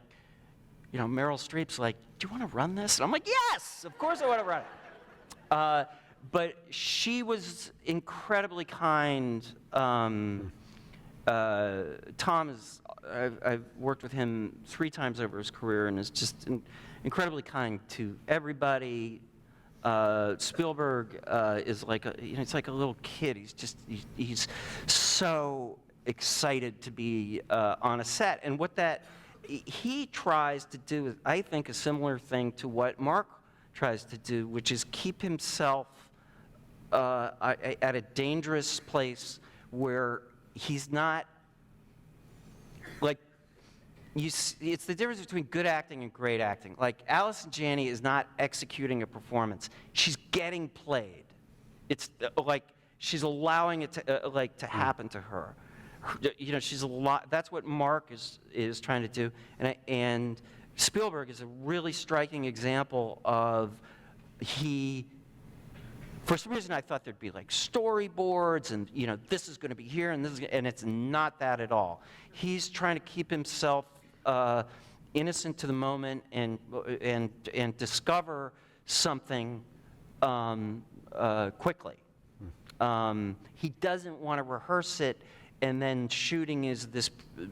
Streep's like, "Do you want to run this?" And I'm like, "Yes, of course I want to run it." But she was incredibly kind. Tom I've worked with him 3 times over his career and is just incredibly kind to everybody. Spielberg is like it's like a little kid. He's so excited to be on a set, and he tries to do is, I think, a similar thing to what Mark tries to do, which is keep himself at a dangerous place where he's not, like, it's the difference between good acting and great acting. Like, Allison Janney is not executing a performance. She's getting played. It's like she's allowing it to, to happen to her. You know, she's a lot. That's what Mark is trying to do. And Spielberg is a really striking example of for some reason, I thought there'd be like storyboards and, you know, this is going to be here and this is, and it's not that at all. He's trying to keep himself innocent to the moment and discover something quickly. He doesn't want to rehearse it, and then shooting is this,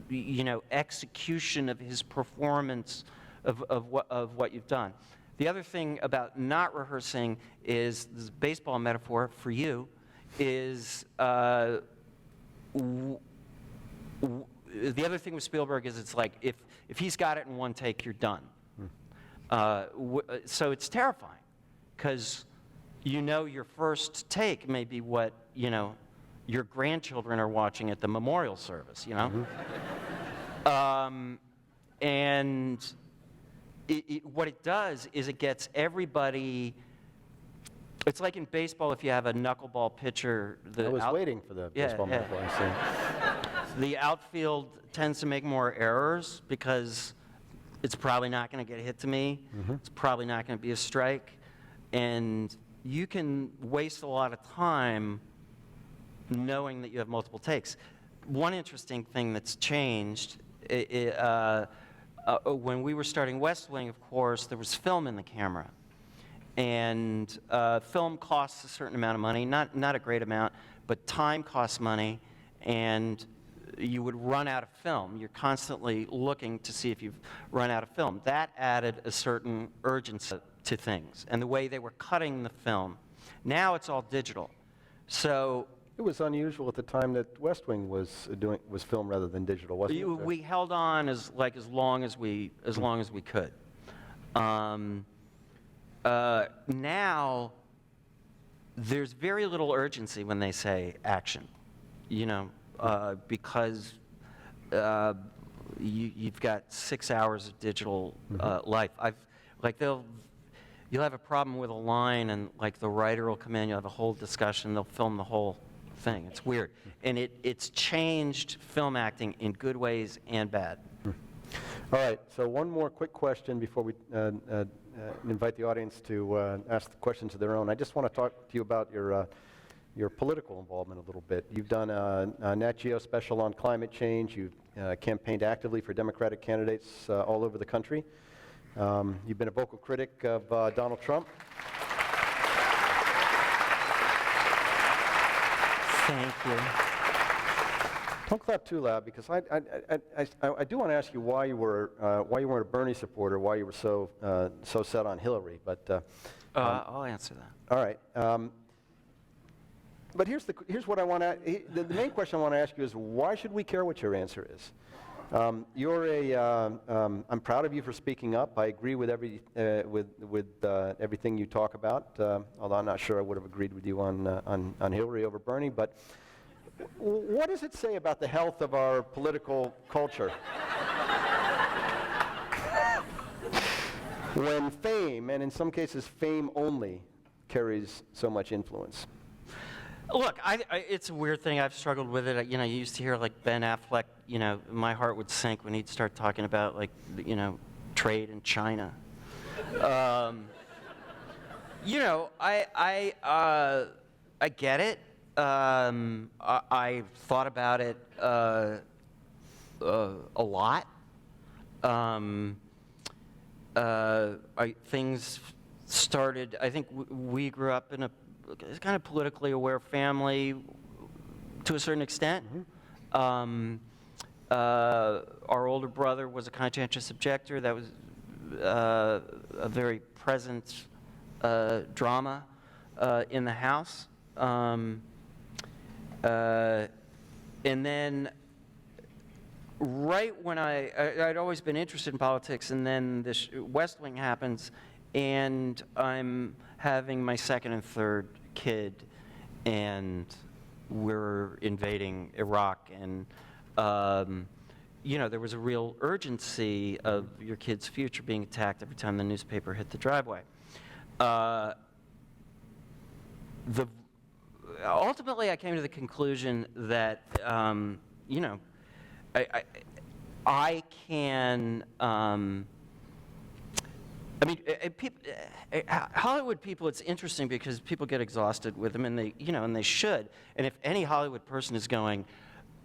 you know, execution of his performance of what you've done. The other thing about not rehearsing is, this baseball metaphor for you, is the other thing with Spielberg is it's like if he's got it in one take, you're done. So it's terrifying because you know your first take may be what, you know, your grandchildren are watching at the memorial service, you know? And what it does is it gets everybody. It's like in baseball, if you have a knuckleball pitcher. I was waiting for the baseball metaphor. I see. The outfield tends to make more errors because it's probably not going to get hit to me. It's probably not going to be a strike. And you can waste a lot of time knowing that you have multiple takes. One interesting thing that's changed, when we were starting West Wing, of course, there was film in the camera. And film costs a certain amount of money, not a great amount, but time costs money, and you would run out of film. You're constantly looking to see if you've run out of film. That added a certain urgency to things, and the way they were cutting the film. Now it's all digital. So it was unusual at the time that West Wing was film rather than digital, wasn't it? We held on as long as we could. Now there's very little urgency when they say action, you know, because you've got 6 hours of digital life. You'll have a problem with a line, and like the writer will come in, you'll have a whole discussion, they'll film the whole thing. It's weird. And it's changed film acting in good ways and bad. All right, so one more quick question before we invite the audience to ask the questions of their own. I just want to talk to you about your political involvement a little bit. You've done a Nat Geo special on climate change. You've campaigned actively for Democratic candidates all over the country. You've been a vocal critic of Donald Trump. Thank you. Don't clap too loud, because I do want to ask you why you weren't a Bernie supporter, why you were so set on Hillary. But I'll answer that. all right. But here's what I want to. The main question I want to ask you is, why should we care what your answer is? I'm proud of you for speaking up. I agree with everything you talk about. Although I'm not sure I would have agreed with you on Hillary over Bernie. But what does it say about the health of our political culture when fame, and in some cases fame only, carries so much influence? Look, it's a weird thing. I've struggled with it. You know, you used to hear like Ben Affleck, you know, my heart would sink when he'd start talking about like, you know, trade in China. You know, I get it. I've thought about it a lot. Things started, I think we grew up in a kind of politically aware family to a certain extent. Our older brother was a conscientious objector. That was a very present drama in the house. And then right when I'd always been interested in politics, and then this West Wing happens, and I'm having my second and third kid, and we're invading Iraq, and there was a real urgency of your kid's future being attacked every time the newspaper hit the driveway. Ultimately, I came to the conclusion that, I can, Hollywood people, it's interesting because people get exhausted with them, and they should. And if any Hollywood person is going,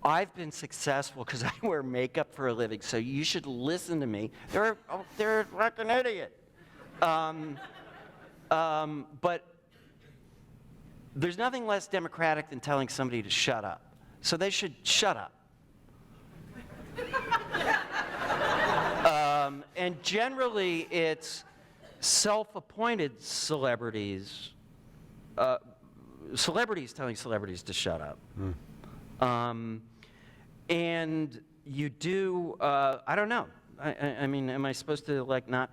I've been successful because I wear makeup for a living, so you should listen to me, they're like an idiot. But there's nothing less democratic than telling somebody to shut up. So they should shut up. And generally, it's self-appointed celebrities, celebrities telling celebrities to shut up. And you do, I don't know. I mean, am I supposed to, not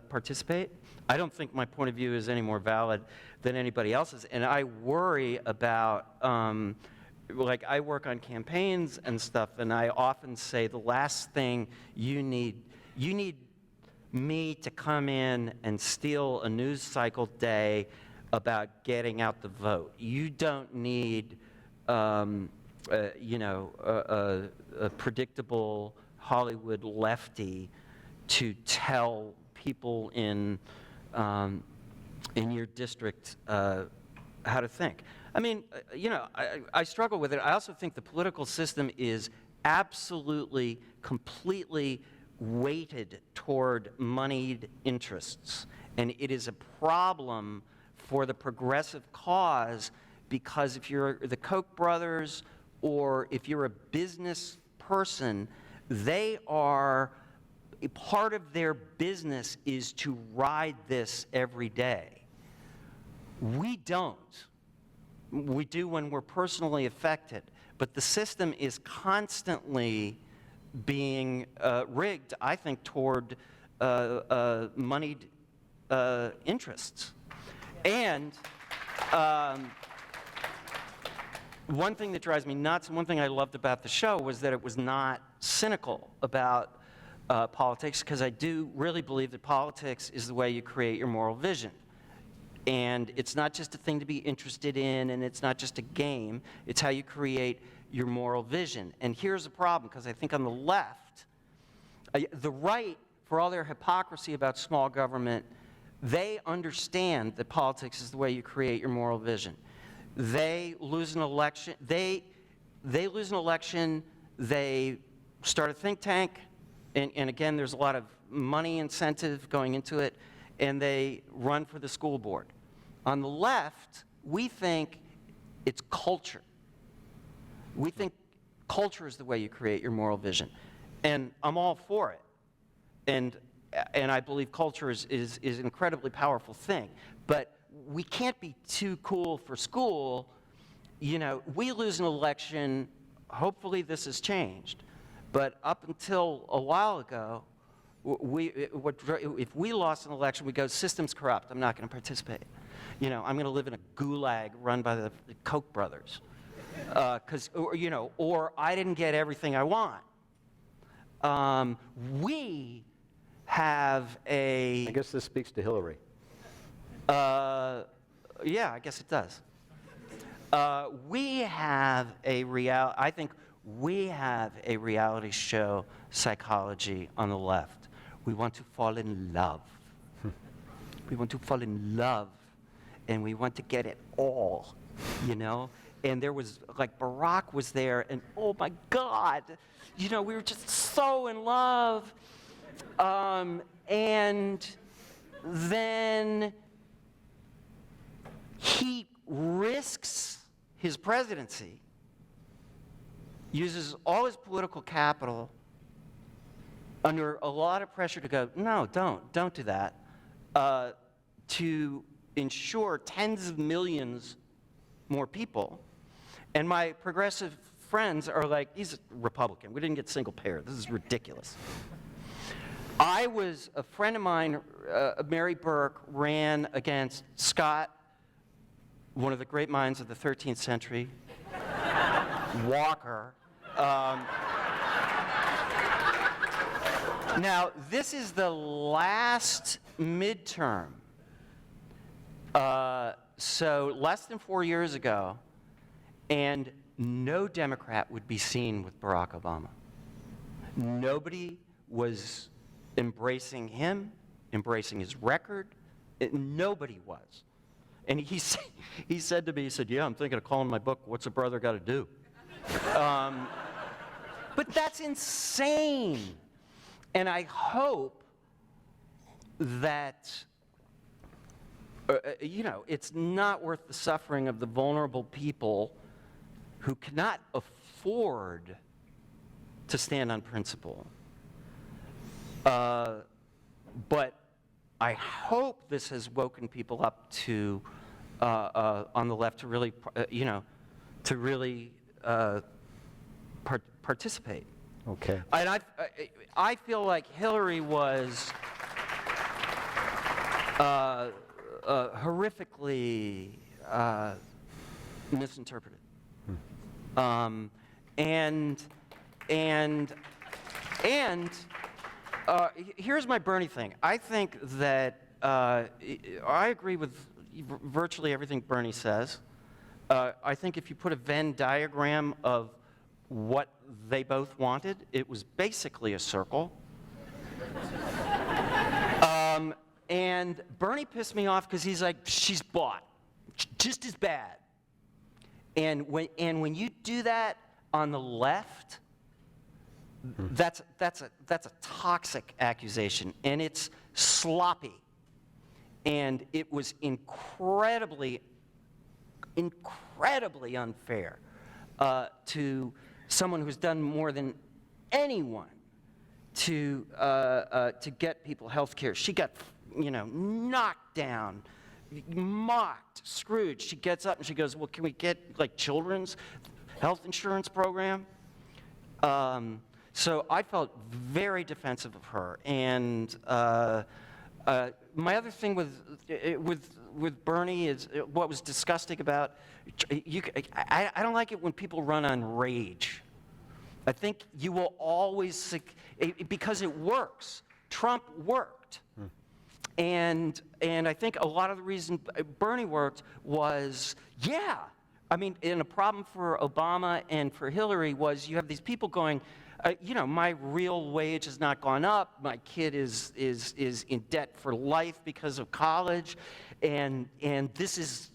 participate? I don't think my point of view is any more valid than anybody else's. And I worry about, I work on campaigns and stuff, and I often say the last thing you need me to come in and steal a news cycle day about getting out the vote. You don't need, a predictable Hollywood lefty to tell people in your district how to think. I mean, I struggle with it. I also think the political system is absolutely, completely weighted toward moneyed interests. And it is a problem for the progressive cause, because if you're the Koch brothers or if you're a business person, part of their business is to ride this every day. We don't. We do when we're personally affected, but the system is constantly being rigged, I think, toward moneyed interests. And one thing that drives me nuts, and one thing I loved about the show, was that it was not cynical about politics, because I do really believe that politics is the way you create your moral vision. And it's not just a thing to be interested in, and it's not just a game. It's how you create your moral vision. And here's the problem, because I think on the left, the right, for all their hypocrisy about small government, they understand that politics is the way you create your moral vision. They lose an election, they start a think tank, and again, there's a lot of money incentive going into it, and they run for the school board. On the left, we think it's culture. We think culture is the way you create your moral vision. And I'm all for it. And I believe culture is an incredibly powerful thing. But we can't be too cool for school. We lose an election, hopefully this has changed. But up until a while ago, if we lost an election, we go, system's corrupt, I'm not going to participate. I'm going to live in a gulag run by the Koch brothers. Or I didn't get everything I want. We have a... I guess this speaks to Hillary. Yeah, I guess it does. We have I think we have a reality show psychology on the left. We want to fall in love. We want to fall in love, and we want to get it all, And there was, Barack was there, and oh my God, we were just so in love. And then he risks his presidency, uses all his political capital under a lot of pressure to go, no, don't do that, to ensure tens of millions more people. And my progressive friends are like, he's a Republican. We didn't get single payer. This is ridiculous. A friend of mine, Mary Burke, ran against Scott one of the great minds of the 13th century, Walker. Now, this is the last midterm. So less than 4 years ago, and no Democrat would be seen with Barack Obama. Nobody was embracing him, embracing his record. Nobody was. And he said to me, he said, yeah, I'm thinking of calling my book, What's a Brother Got to Do? But that's insane. And I hope that, it's not worth the suffering of the vulnerable people who cannot afford to stand on principle. But I hope this has woken people up to, on the left, to really, participate. Okay. And I feel like Hillary was horrifically misinterpreted. Here's my Bernie thing. I think that I agree with virtually everything Bernie says. I think if you put a Venn diagram of what they both wanted, it was basically a circle. And Bernie pissed me off because he's like, she's bought, just as bad. And when you do that on the left, that's a toxic accusation, and it's sloppy, and it was incredibly unfair to someone who's done more than anyone to get people health care. She got, knocked down, mocked, screwed. She gets up and she goes, well, can we get like children's health insurance program? So I felt very defensive of her. And my other thing with Bernie is what was disgusting about, I don't like it when people run on rage. I think you will always, because it works. Trump worked. And I think a lot of the reason Bernie worked was, and a problem for Obama and for Hillary was you have these people going, my real wage has not gone up. My kid is in debt for life because of college, and this is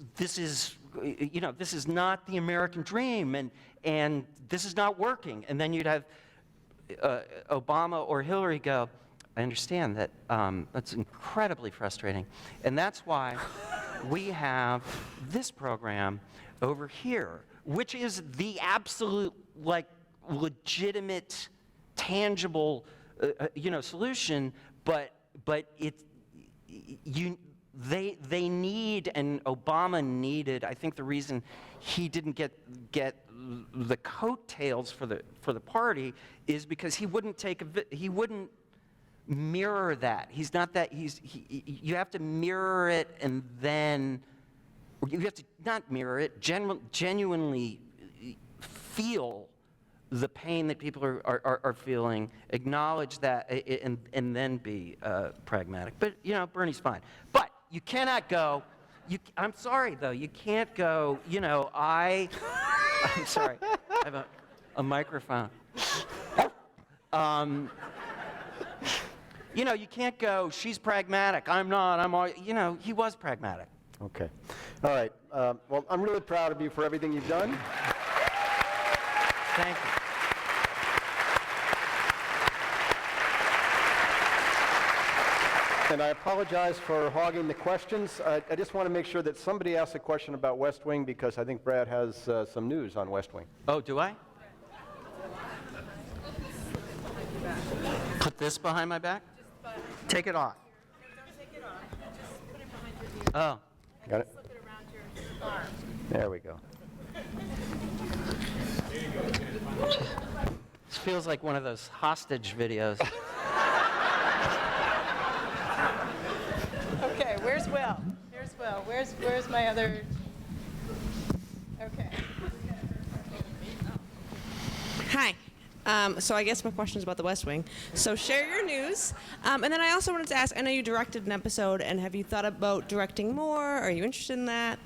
not the American dream, and this is not working. And then you'd have Obama or Hillary go, I understand that. That's incredibly frustrating, and that's why we have this program over here, which is the absolute legitimate, tangible, solution. But they need, and Obama needed. I think the reason he didn't get the coattails for the party is because he wouldn't mirror that. He's not that. You have to mirror it, and then you have to not mirror it. Genuinely feel the pain that people are feeling, acknowledge that, and then be pragmatic. But, Bernie's fine. But you cannot go, I'm sorry, though, you can't go, I'm sorry, I have a microphone. You can't go, she's pragmatic, I'm not, he was pragmatic. Okay. All right. Well, I'm really proud of you for everything you've done. Thank you. And I apologize for hogging the questions. I just want to make sure that somebody asks a question about West Wing, because I think Brad has some news on West Wing. Oh, do I? Put this behind my back? Take it off. Don't take it off. Just put it behind your ear. Oh. Got it? Slip it around your arm. There we go. This feels like one of those hostage videos. Okay, where's Will? Here's Will. Where's my other? So I guess my question is about the West Wing. So share your news. And then I also wanted to ask, I know you directed an episode, and have you thought about directing more? Are you interested in that?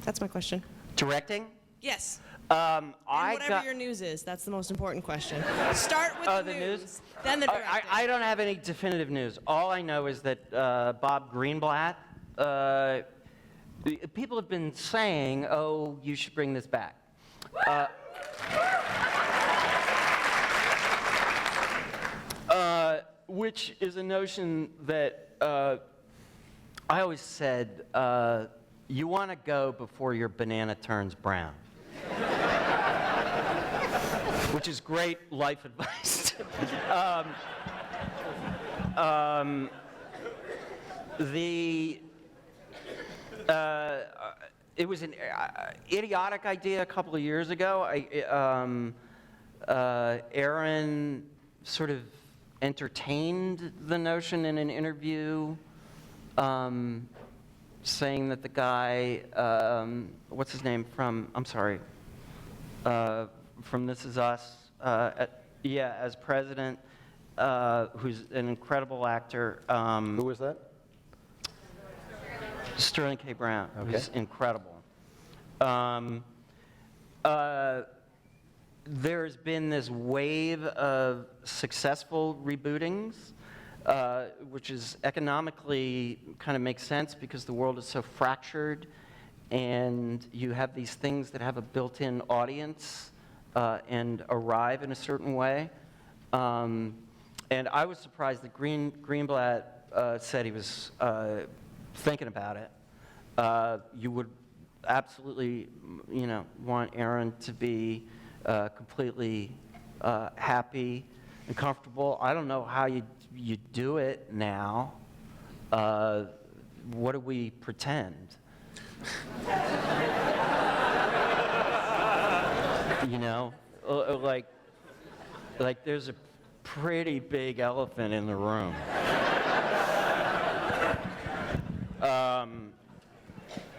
That's my question. Directing? Yes. I And whatever got. your news is, that's the most important question. Start with Oh, the the news? then the directing. I don't have any definitive news. All I know is that Bob Greenblatt, people have been saying, oh, you should bring this back. Which is a notion that I always said, you want to go before your banana turns brown. Which is great life advice. It was an idiotic idea a couple of years ago. Aaron sort of entertained the notion in an interview, saying that the guy, what's his name from, I'm sorry, from This Is Us, as president, who's an incredible actor. Who was that? Sterling K. Brown, Okay. who's incredible. There's been this wave of successful rebootings, which is economically kind of makes sense because the world is so fractured, and you have these things that have a built-in audience and arrive in a certain way. And I was surprised that Greenblatt said he was thinking about it. You would absolutely, want Aaron to be completely happy and comfortable. I don't know how you do it now. What do we pretend? Like there's a pretty big elephant in the room.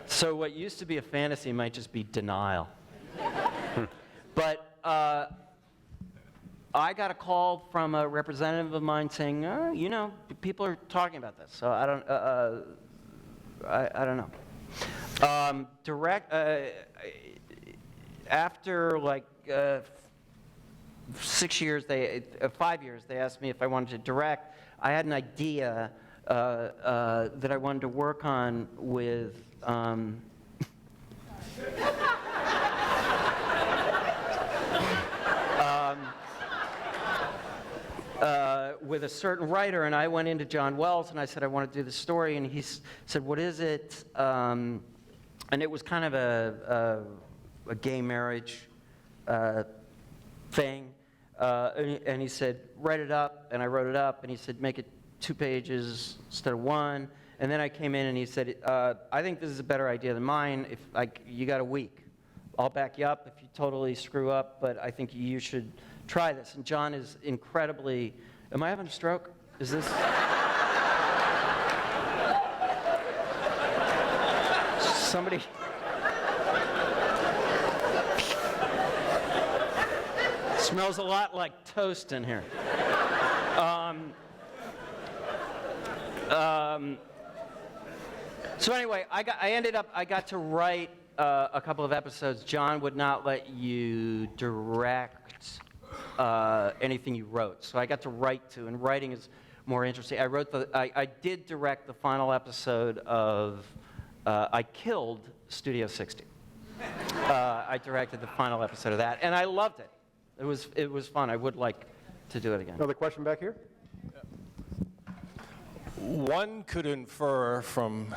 So what used to be a fantasy might just be denial. But I got a call from a representative of mine saying, people are talking about this. So I don't know. After like 5 years, they asked me if I wanted to direct. I had an idea that I wanted to work on with with a certain writer, and I went into John Wells and I said I want to do this story, and he said, "What is it?" And it was kind of a gay marriage thing, and he said, "Write it up," and I wrote it up, and he said, "Make it 2 pages instead of 1." And then I came in and he said, "I think this is a better idea than mine. If you got a week, I'll back you up if you totally screw up, but I think you should try this." And John is incredibly. Am I having a stroke? Is this? Somebody. Smells a lot like toast in here. So anyway, I got to write a couple of episodes. John would not let you direct anything you wrote, so I got to write too, and writing is more interesting. I did direct the final episode of I Killed Studio 60. I directed the final episode of that, and I loved it. It was fun. I would like to do it again. Another question back here? One could infer from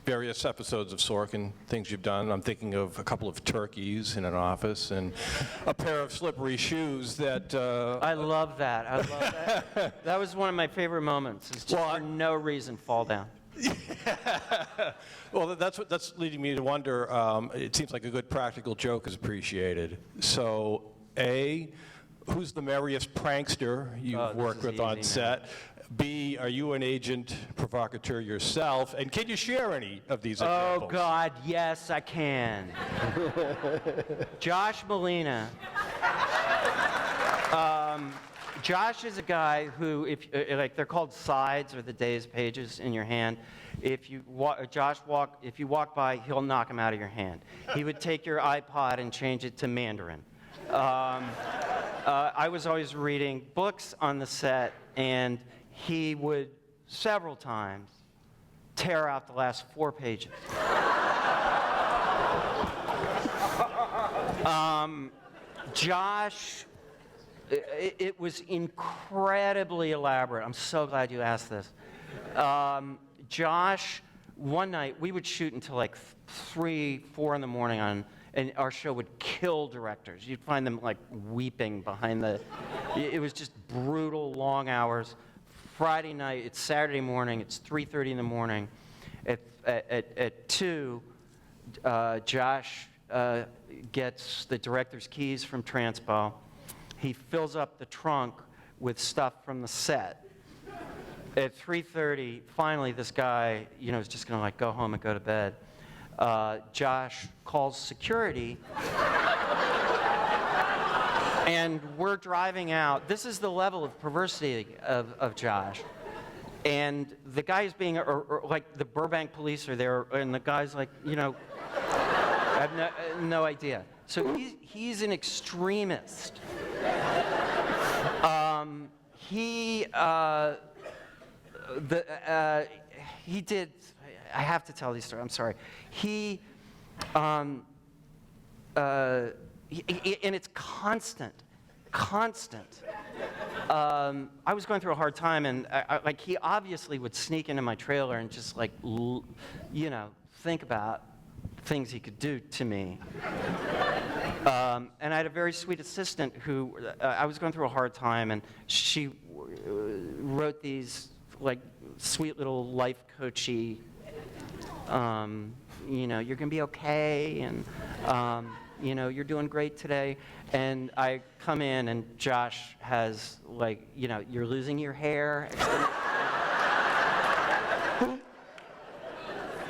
various episodes of Sorkin, things you've done. I'm thinking of a couple of turkeys in an office and a pair of slippery shoes that... I love that. I love that. That was one of my favorite moments, is just for no reason fall down. Well, that's leading me to wonder, it seems like a good practical joke is appreciated. So, A, who's the merriest prankster you've worked with on set? B, are you an agent provocateur yourself? And can you share any of these examples? Oh, God, yes, I can. Josh Molina. Josh is a guy who, like they're called sides or the day's pages in your hand. If you walk by, he'll knock them out of your hand. He would take your iPod and change it to Mandarin. I was always reading books on the set, and he would several times tear out the last 4 pages. Josh, it was incredibly elaborate. I'm so glad you asked this. Josh, one night, we would shoot until like 3, 4 in the morning and our show would kill directors. You'd find them like weeping behind it was just brutal, long hours. Friday night, it's Saturday morning, it's 3:30 in the morning. At 2, Josh gets the director's keys from Transpo. He fills up the trunk with stuff from the set. At 3:30, finally, this guy, is just going to like go home and go to bed. Josh calls security, and we're driving out. This is the level of perversity of Josh. And the guy's being, like the Burbank police are there, and the guy's like, I have no idea. So he's an extremist. He did. I have to tell these stories. I'm sorry. And it's constant. I was going through a hard time, and he obviously would sneak into my trailer and just think about things he could do to me. And I had a very sweet assistant who I was going through a hard time, and she wrote these sweet little life coachy, you're gonna be okay, and you're doing great today. And I come in, and Josh has you're losing your hair.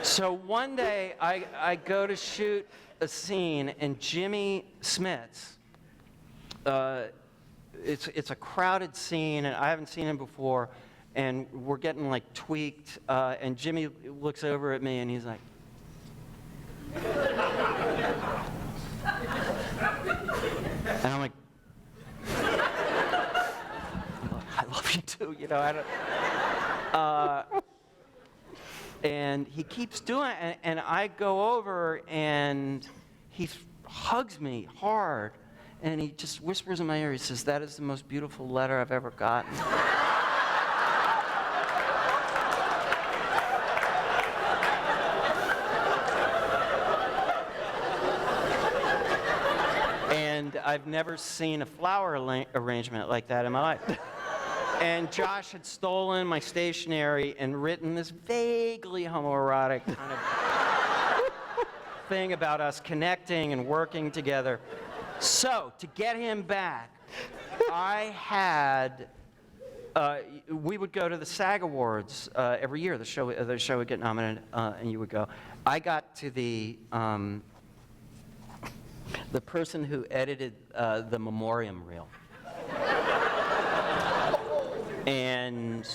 So one day I go to shoot a scene, and Jimmy Smits, it's a crowded scene, and I haven't seen him before, and we're getting tweaked, and Jimmy looks over at me and he's like, and I'm like, I love you too, and he keeps doing it, and I go over, and he hugs me hard, and he just whispers in my ear, he says, "That is the most beautiful letter I've ever gotten." And I've never seen a flower arrangement like that in my life. And Josh had stolen my stationery and written this vaguely homoerotic kind of thing about us connecting and working together. So, to get him back, we would go to the SAG Awards every year. The show would get nominated, and you would go. I got to the person who edited the memoriam reel. And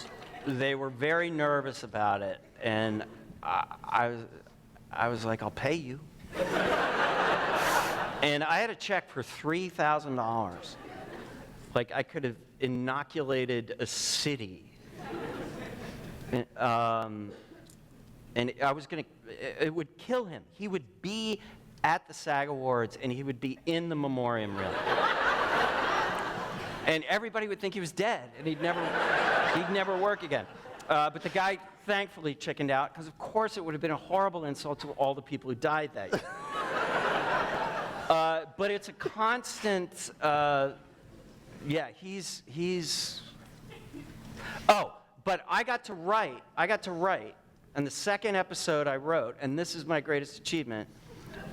they were very nervous about it, and I was like, "I'll pay you." And I had a check for $3,000. I could have inoculated a city. And I was it would kill him. He would be at the SAG Awards, and he would be in the memoriam reel. And everybody would think he was dead, and he'd never work again. But the guy thankfully chickened out, because of course it would have been a horrible insult to all the people who died that year. But it's a constant, he's. Oh, but I got to write, and the second episode I wrote, and this is my greatest achievement,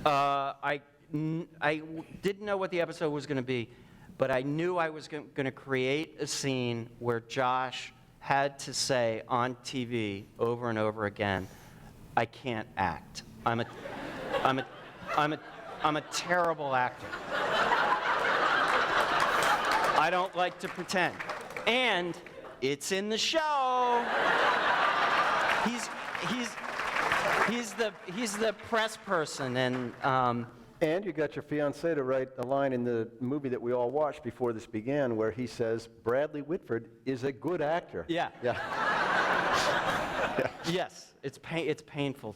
I didn't know what the episode was going to be, but I knew I was going to create a scene where Josh had to say on TV over and over again, "I can't act. I'm a terrible actor. I don't like to pretend. And it's in the show. He's the press person, and And you got your fiancé to write a line in the movie that we all watched before this began where he says, Bradley Whitford is a good actor. yeah. Yeah. Yes, it's painful.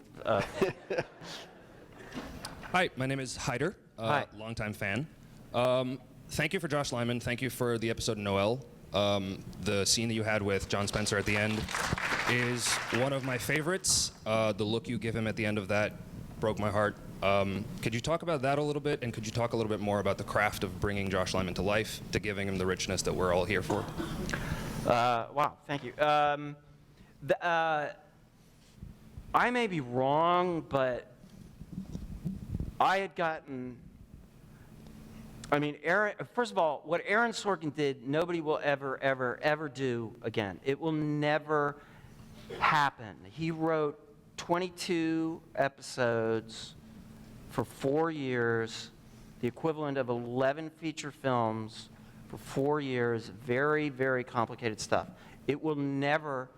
Hi, my name is Hyder, Hi. longtime fan. Thank you for Josh Lyman. Thank you for the episode Noel. The scene that you had with John Spencer at the end is one of my favorites. The look you give him at the end of that broke my heart. Could you talk about that a little bit, and could you talk a little bit more about the craft of bringing Josh Lyman to life, to giving him the richness that we're all here for? Wow, thank you. I may be wrong, but I had gotten, I mean, first of all, what Aaron Sorkin did, nobody will ever do again. It will never happen. He wrote 22 episodes for 4 years, the equivalent of 11 feature films for 4 years, very, very complicated stuff. It will never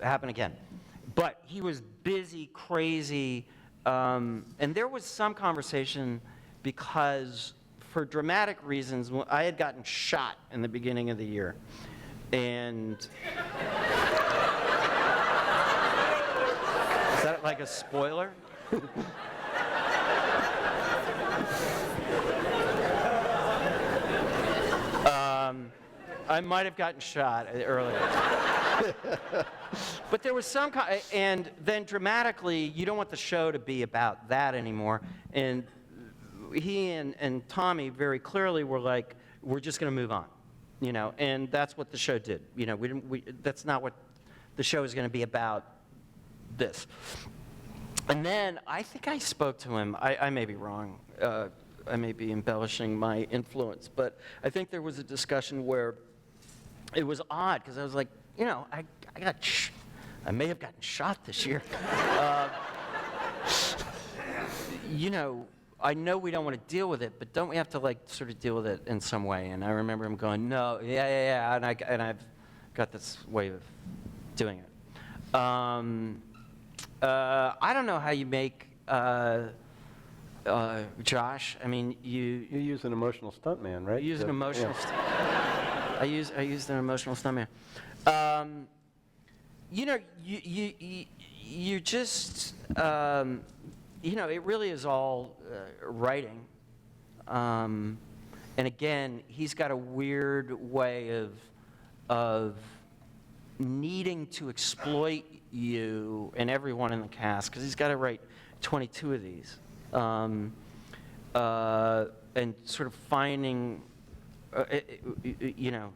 happen again. But he was busy, crazy, and there was some conversation because for dramatic reasons, I had gotten shot in the beginning of the year. And is that like a spoiler? I might have gotten shot earlier. But there was some and then dramatically, you don't want the show to be about that anymore. And he and Tommy very clearly were like, we're just going to move on, you know, and that's what the show did. You know, that's not what the show is going to be about, this. And then I think I spoke to him. I may be wrong. I may be embellishing my influence, but I think there was a discussion where it was odd because I was like, you know, I may have gotten shot this year. You know, I know we don't want to deal with it, but don't we have to like sort of deal with it in some way? And I remember him going, no, yeah, and I've got this way of doing it. I don't know how you make Josh. I mean, you use an emotional stuntman, right? use an emotional. Yeah. I used an emotional stuntman. You know, you just, you know, it really is all writing. And again, he's got a weird way of needing to exploit you and everyone in the cast, because he's got to write 22 of these. And sort of finding, you know,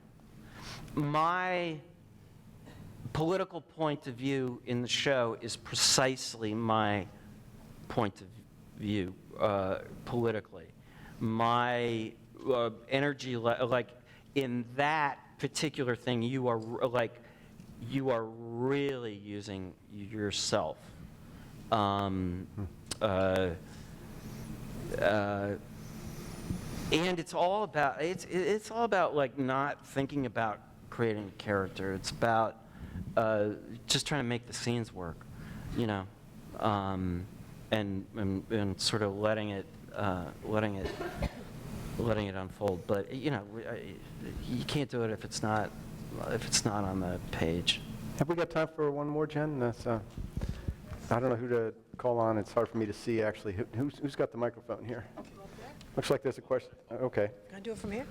my political point of view in the show is precisely my point of view politically. My energy, like in that particular thing, you are really using yourself. And it's all about like not thinking about creating a character. It's about just trying to make the scenes work, you know, and sort of letting it unfold. But you know, you can't do it if it's not on the page. Have we got time for one more, Jen? That's, I don't know who to call on. It's hard for me to see, actually. Who's got the microphone here? Looks like there's a question. Okay. Can I do it from here?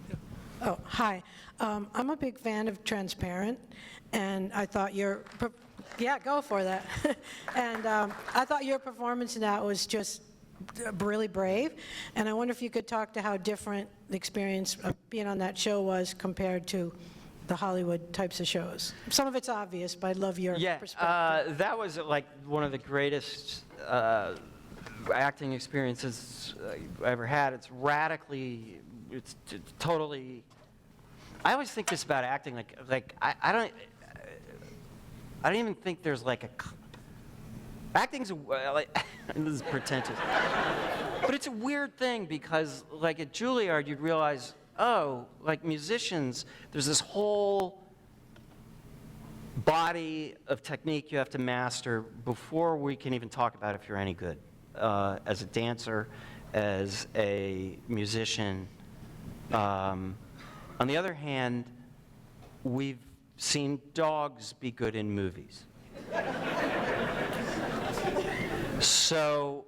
Oh, hi. I'm a big fan of Transparent, and I thought yeah, go for that. And I thought your performance in that was just really brave, and I wonder if you could talk to how different the experience of being on that show was compared to the Hollywood types of shows. Some of it's obvious, but I'd love your perspective. Yeah, that was like one of the greatest acting experiences I ever had. It's totally. I always think this about acting, like I don't even think there's like Acting's this is pretentious, but it's a weird thing because, like at Juilliard, you'd realize, oh, like musicians, there's this whole body of technique you have to master before we can even talk about if you're any good. As a dancer, as a musician. On the other hand, we've seen dogs be good in movies. So,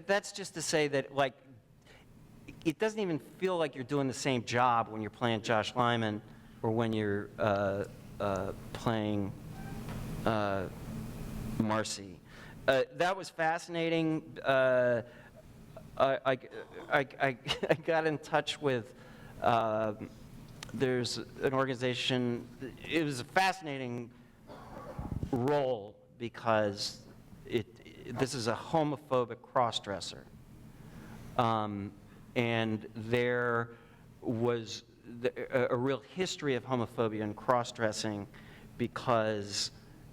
that's just to say that, like, it doesn't even feel like you're doing the same job when you're playing Josh Lyman or when you're playing Marcy. That was fascinating. I got in touch with, there's an organization, it was a fascinating role because this is a homophobic cross-dresser. And there was a real history of homophobia and cross-dressing because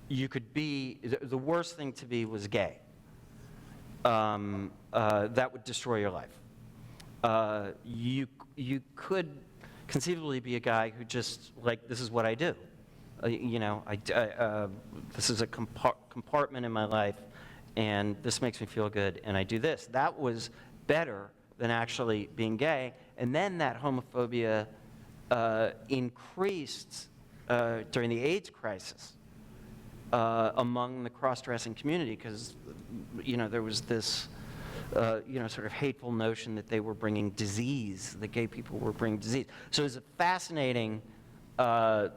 you could be, the worst thing to be was gay. That would destroy your life. You could conceivably be a guy who just, like, this is what I do. You know, this is a compartment in my life, and this makes me feel good, and I do this. That was better than actually being gay. And then that homophobia increased during the AIDS crisis among the cross-dressing community because, you know, there was this, you know, sort of hateful notion that they were bringing disease, that gay people were bringing disease. So it was a fascinating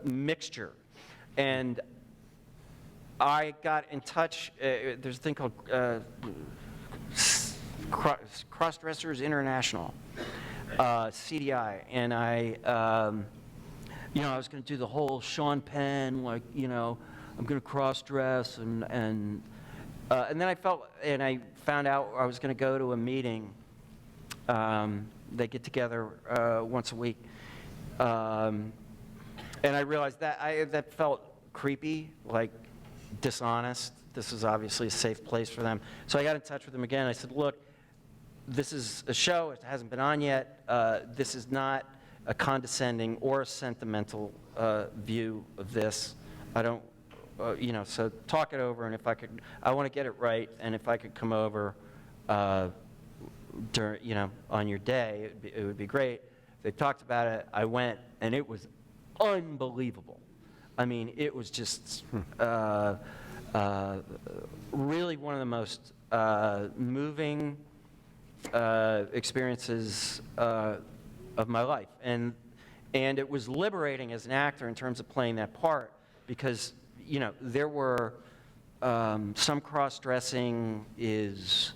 mixture. And I got in touch, there's a thing called Cross-Dressers International, CDI, and you know, I was going to do the whole Sean Penn, like, you know, I'm going to cross-dress, and then I found out I was going to go to a meeting. They get together once a week, and I realized that that felt creepy, like dishonest. This is obviously a safe place for them. So I got in touch with them again. I said, look, this is a show. It hasn't been on yet. This is not a condescending or a sentimental view of this. I don't, you know, so talk it over, and if I could, I want to get it right, and if I could come over during, you know, on your day, it would be great. They talked about it. I went, and it was unbelievable. I mean, it was just really one of the most moving experiences of my life, and it was liberating as an actor in terms of playing that part because, you know, there were some cross-dressing is,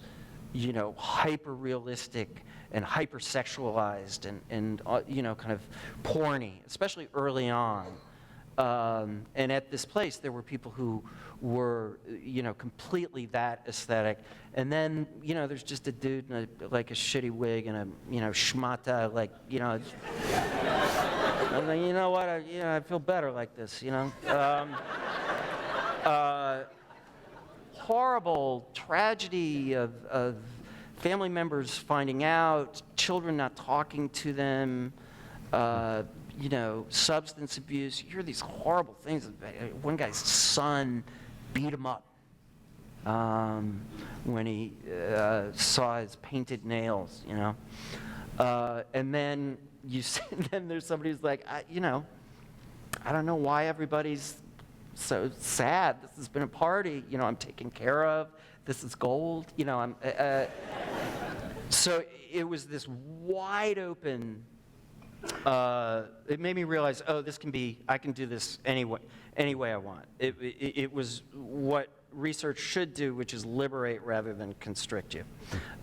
you know, hyper-realistic and hyper-sexualized and you know, kind of porny, especially early on. And at this place, there were people who were, you know, completely that aesthetic. And then, you know, there's just a dude in like a shitty wig and a, you know, schmata, like, you know. I'm like, you know what? I feel better like this, you know. Horrible tragedy of family members finding out, children not talking to them. You know, substance abuse. You hear these horrible things. One guy's son beat him up when he saw his painted nails, you know. And then then there's somebody who's like, you know, I don't know why everybody's so sad. This has been a party. You know, I'm taken care of. This is gold. You know, so it was this wide open. It made me realize, oh, I can do this any way I want. It was what research should do, which is liberate rather than constrict you.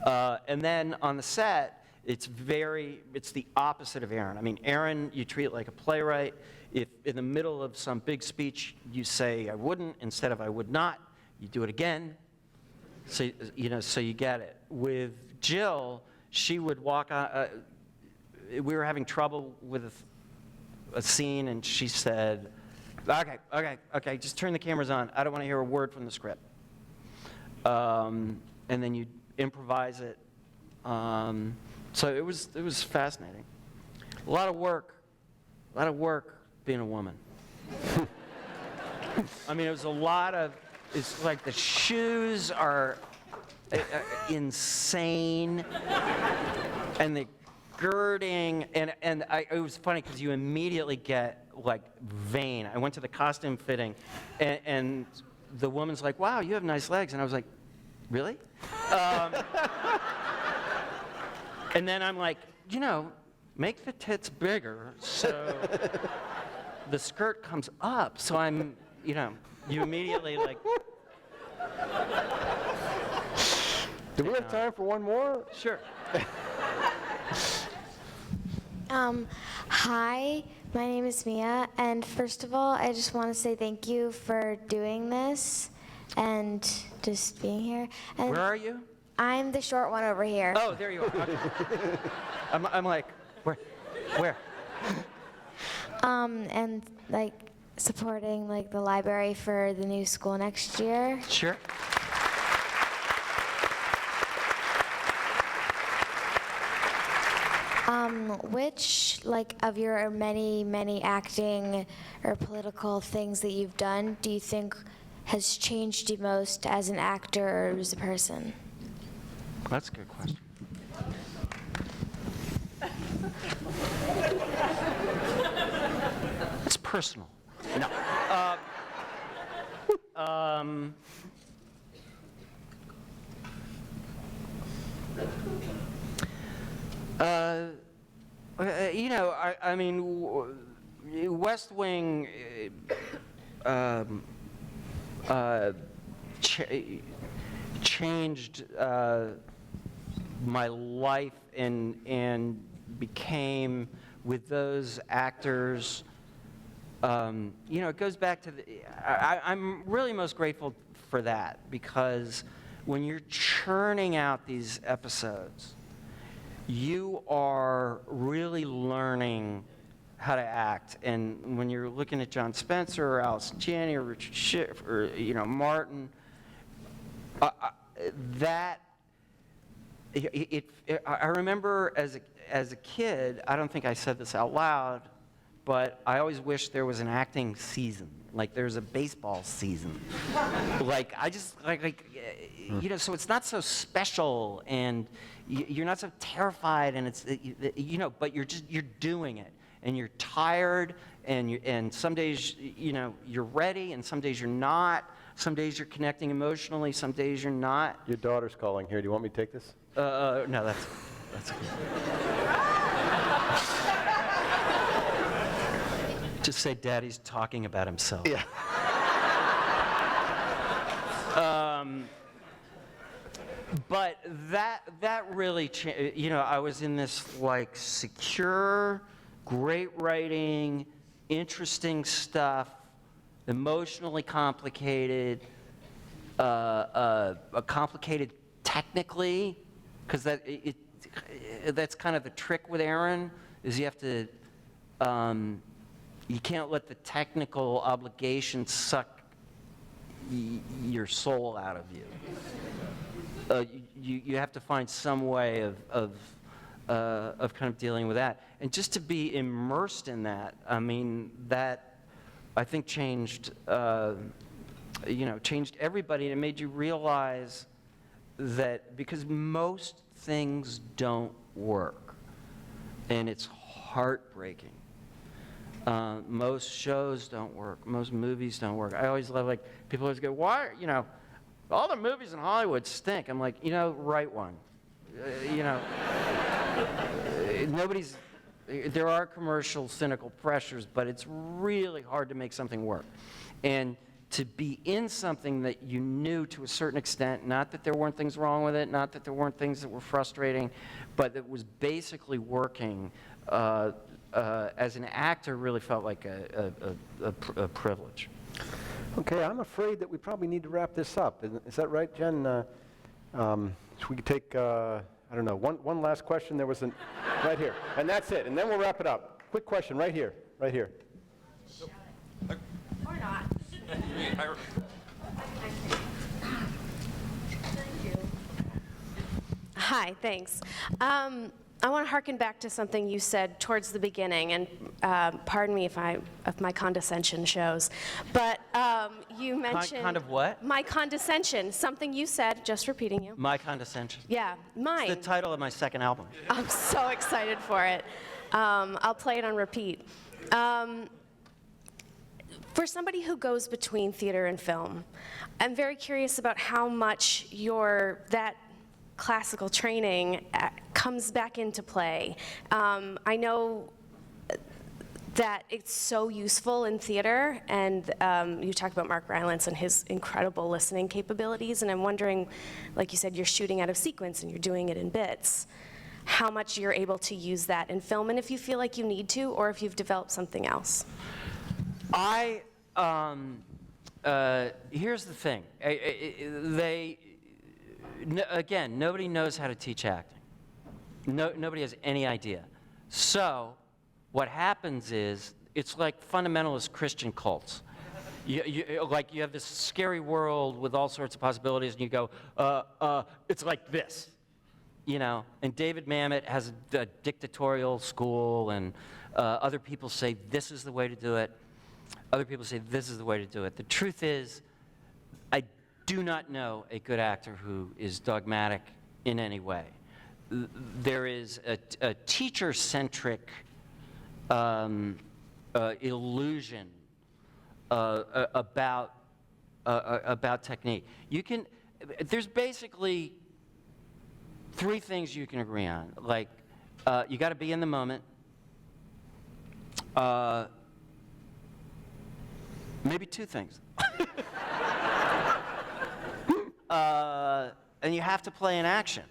And then on the set, it's the opposite of Aaron. I mean, Aaron, you treat like a playwright. If in the middle of some big speech you say, I wouldn't, instead of I would not, you do it again. So, you know, so you get it. With Jill, she would walk on, we were having trouble with a scene, and she said, Okay, just turn the cameras on. I don't want to hear a word from the script. And then you improvise it. So it was fascinating. A lot of work being a woman. I mean, it was a lot of, it's like the shoes are insane, and the girding, and it was funny because you immediately get like vain. I went to the costume fitting, and the woman's like, "Wow, you have nice legs," and I was like, "Really?" And then I'm like, make the tits bigger so the skirt comes up. So I'm, you immediately like. Do we have time for one more? Sure. Hi, my name is Mia, and first of all, I just want to say thank you for doing this and just being here. And Where are you? I'm the short one over here. Oh, there you are. Okay. I'm like, where? And like supporting like the library for the new school next year. Sure. Which, like, of your many acting or political things that you've done, do you think has changed you most as an actor or as a person? That's a good question. It's personal. No. I mean, West Wing changed my life and became, with those actors, it goes back to I'm really most grateful for that, because when you're churning out these episodes, you are really learning how to act. And when you're looking at John Spencer or Allison Janney or Richard Schiff or Martin, I remember as a kid, I don't think I said this out loud, but I always wished there was an acting season, like there's a baseball season. Like I just so it's not so special, and you're not so terrified, and it's but you're doing it, and you're tired, and some days you're ready, and some days you're not. Some days you're connecting emotionally, some days you're not. Your daughter's calling here. Do you want me to take this? No, that's good. Just say Daddy's talking about himself. Yeah. But that really changed. I was in this like secure, great writing, interesting stuff, emotionally complicated, complicated technically, because that's kind of the trick with Aaron, is you have to, you can't let the technical obligation suck your soul out of you. You have to find some way of kind of dealing with that, and just to be immersed in that. I mean, that I think changed everybody, and it made you realize that because most things don't work, and it's heartbreaking. Most shows don't work. Most movies don't work. I always love, like, people always go, why, all the movies in Hollywood stink. I'm like, write one. There are commercial, cynical pressures, but it's really hard to make something work. And to be in something that you knew to a certain extent, not that there weren't things wrong with it, not that there weren't things that were frustrating, but that was basically working, as an actor, really felt like a privilege. Okay, I'm afraid that we probably need to wrap this up. Is that right, Jen? Should we take, I don't know, one last question? There was right here, and that's it, and then we'll wrap it up. Quick question, right here, right here. Hi, thanks. I want to harken back to something you said towards the beginning, and pardon me if my condescension shows, but you mentioned... Kind of what? My condescension, something you said, just repeating you. My Condescension. Yeah, mine. It's the title of my second album. I'm so excited for it. I'll play it on repeat. For somebody who goes between theater and film, I'm very curious about how much that classical training comes back into play. I know that it's so useful in theater, and you talked about Mark Rylance and his incredible listening capabilities, and I'm wondering, like you said, you're shooting out of sequence and you're doing it in bits, how much you're able to use that in film, and if you feel like you need to, or if you've developed something else. Here's the thing. Again, nobody knows how to teach acting. Nobody has any idea. So what happens is, it's like fundamentalist Christian cults. You have this scary world with all sorts of possibilities, and you go, it's like this. And David Mamet has a dictatorial school, and other people say this is the way to do it. Other people say this is the way to do it. The truth is, I do not know a good actor who is dogmatic in any way. There is a teacher-centric illusion about technique. There's basically 3 things you can agree on. Like, you got to be in the moment. Maybe 2 things. And you have to play in action.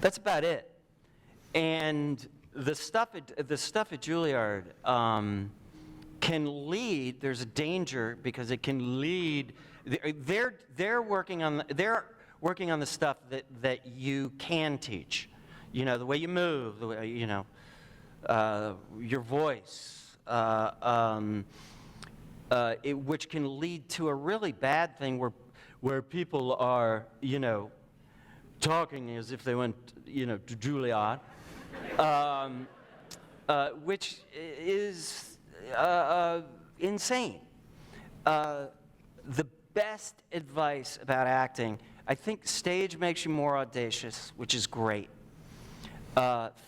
That's about it. And the stuff at Juilliard can lead. There's a danger because it can lead. They're working on the stuff that you can teach. The way you move, the way your voice. Which can lead to a really bad thing where people are, talking as if they went, to Juilliard, which is insane. The best advice about acting, I think stage makes you more audacious, which is great.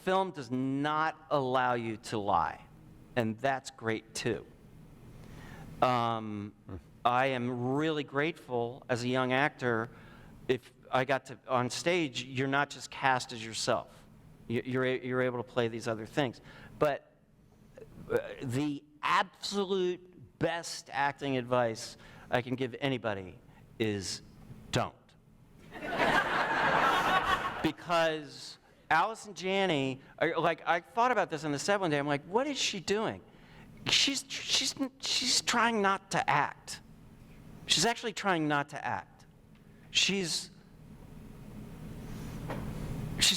Film does not allow you to lie, and that's great too. I am really grateful as a young actor if I got to, on stage, you're not just cast as yourself. You're able to play these other things. But the absolute best acting advice I can give anybody is don't. Because Allison Janney, I thought about this on the set one day. I'm like, what is she doing? She's trying not to act. She's actually trying not to act. She's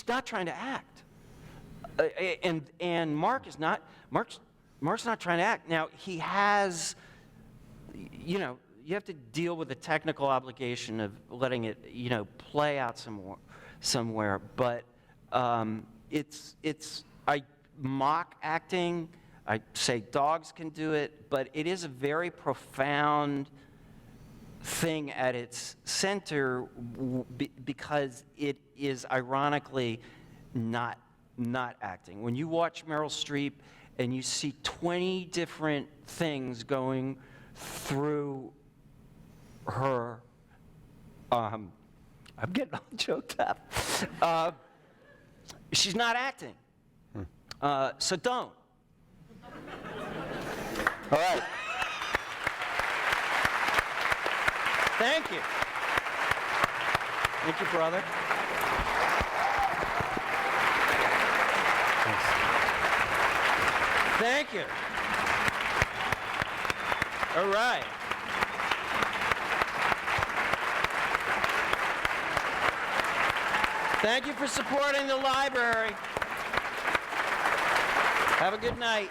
not trying to act. And Mark's not trying to act. Now, he has, you have to deal with the technical obligation of letting it, play out somewhere. But I mock acting. I say dogs can do it, but it is a very profound thing at its center because it is ironically not acting. When you watch Meryl Streep and you see 20 different things going through her, I'm getting all choked up. She's not acting. So don't. All right. Thank you. Thank you, brother. Thank you. All right. Thank you for supporting the library. Have a good night.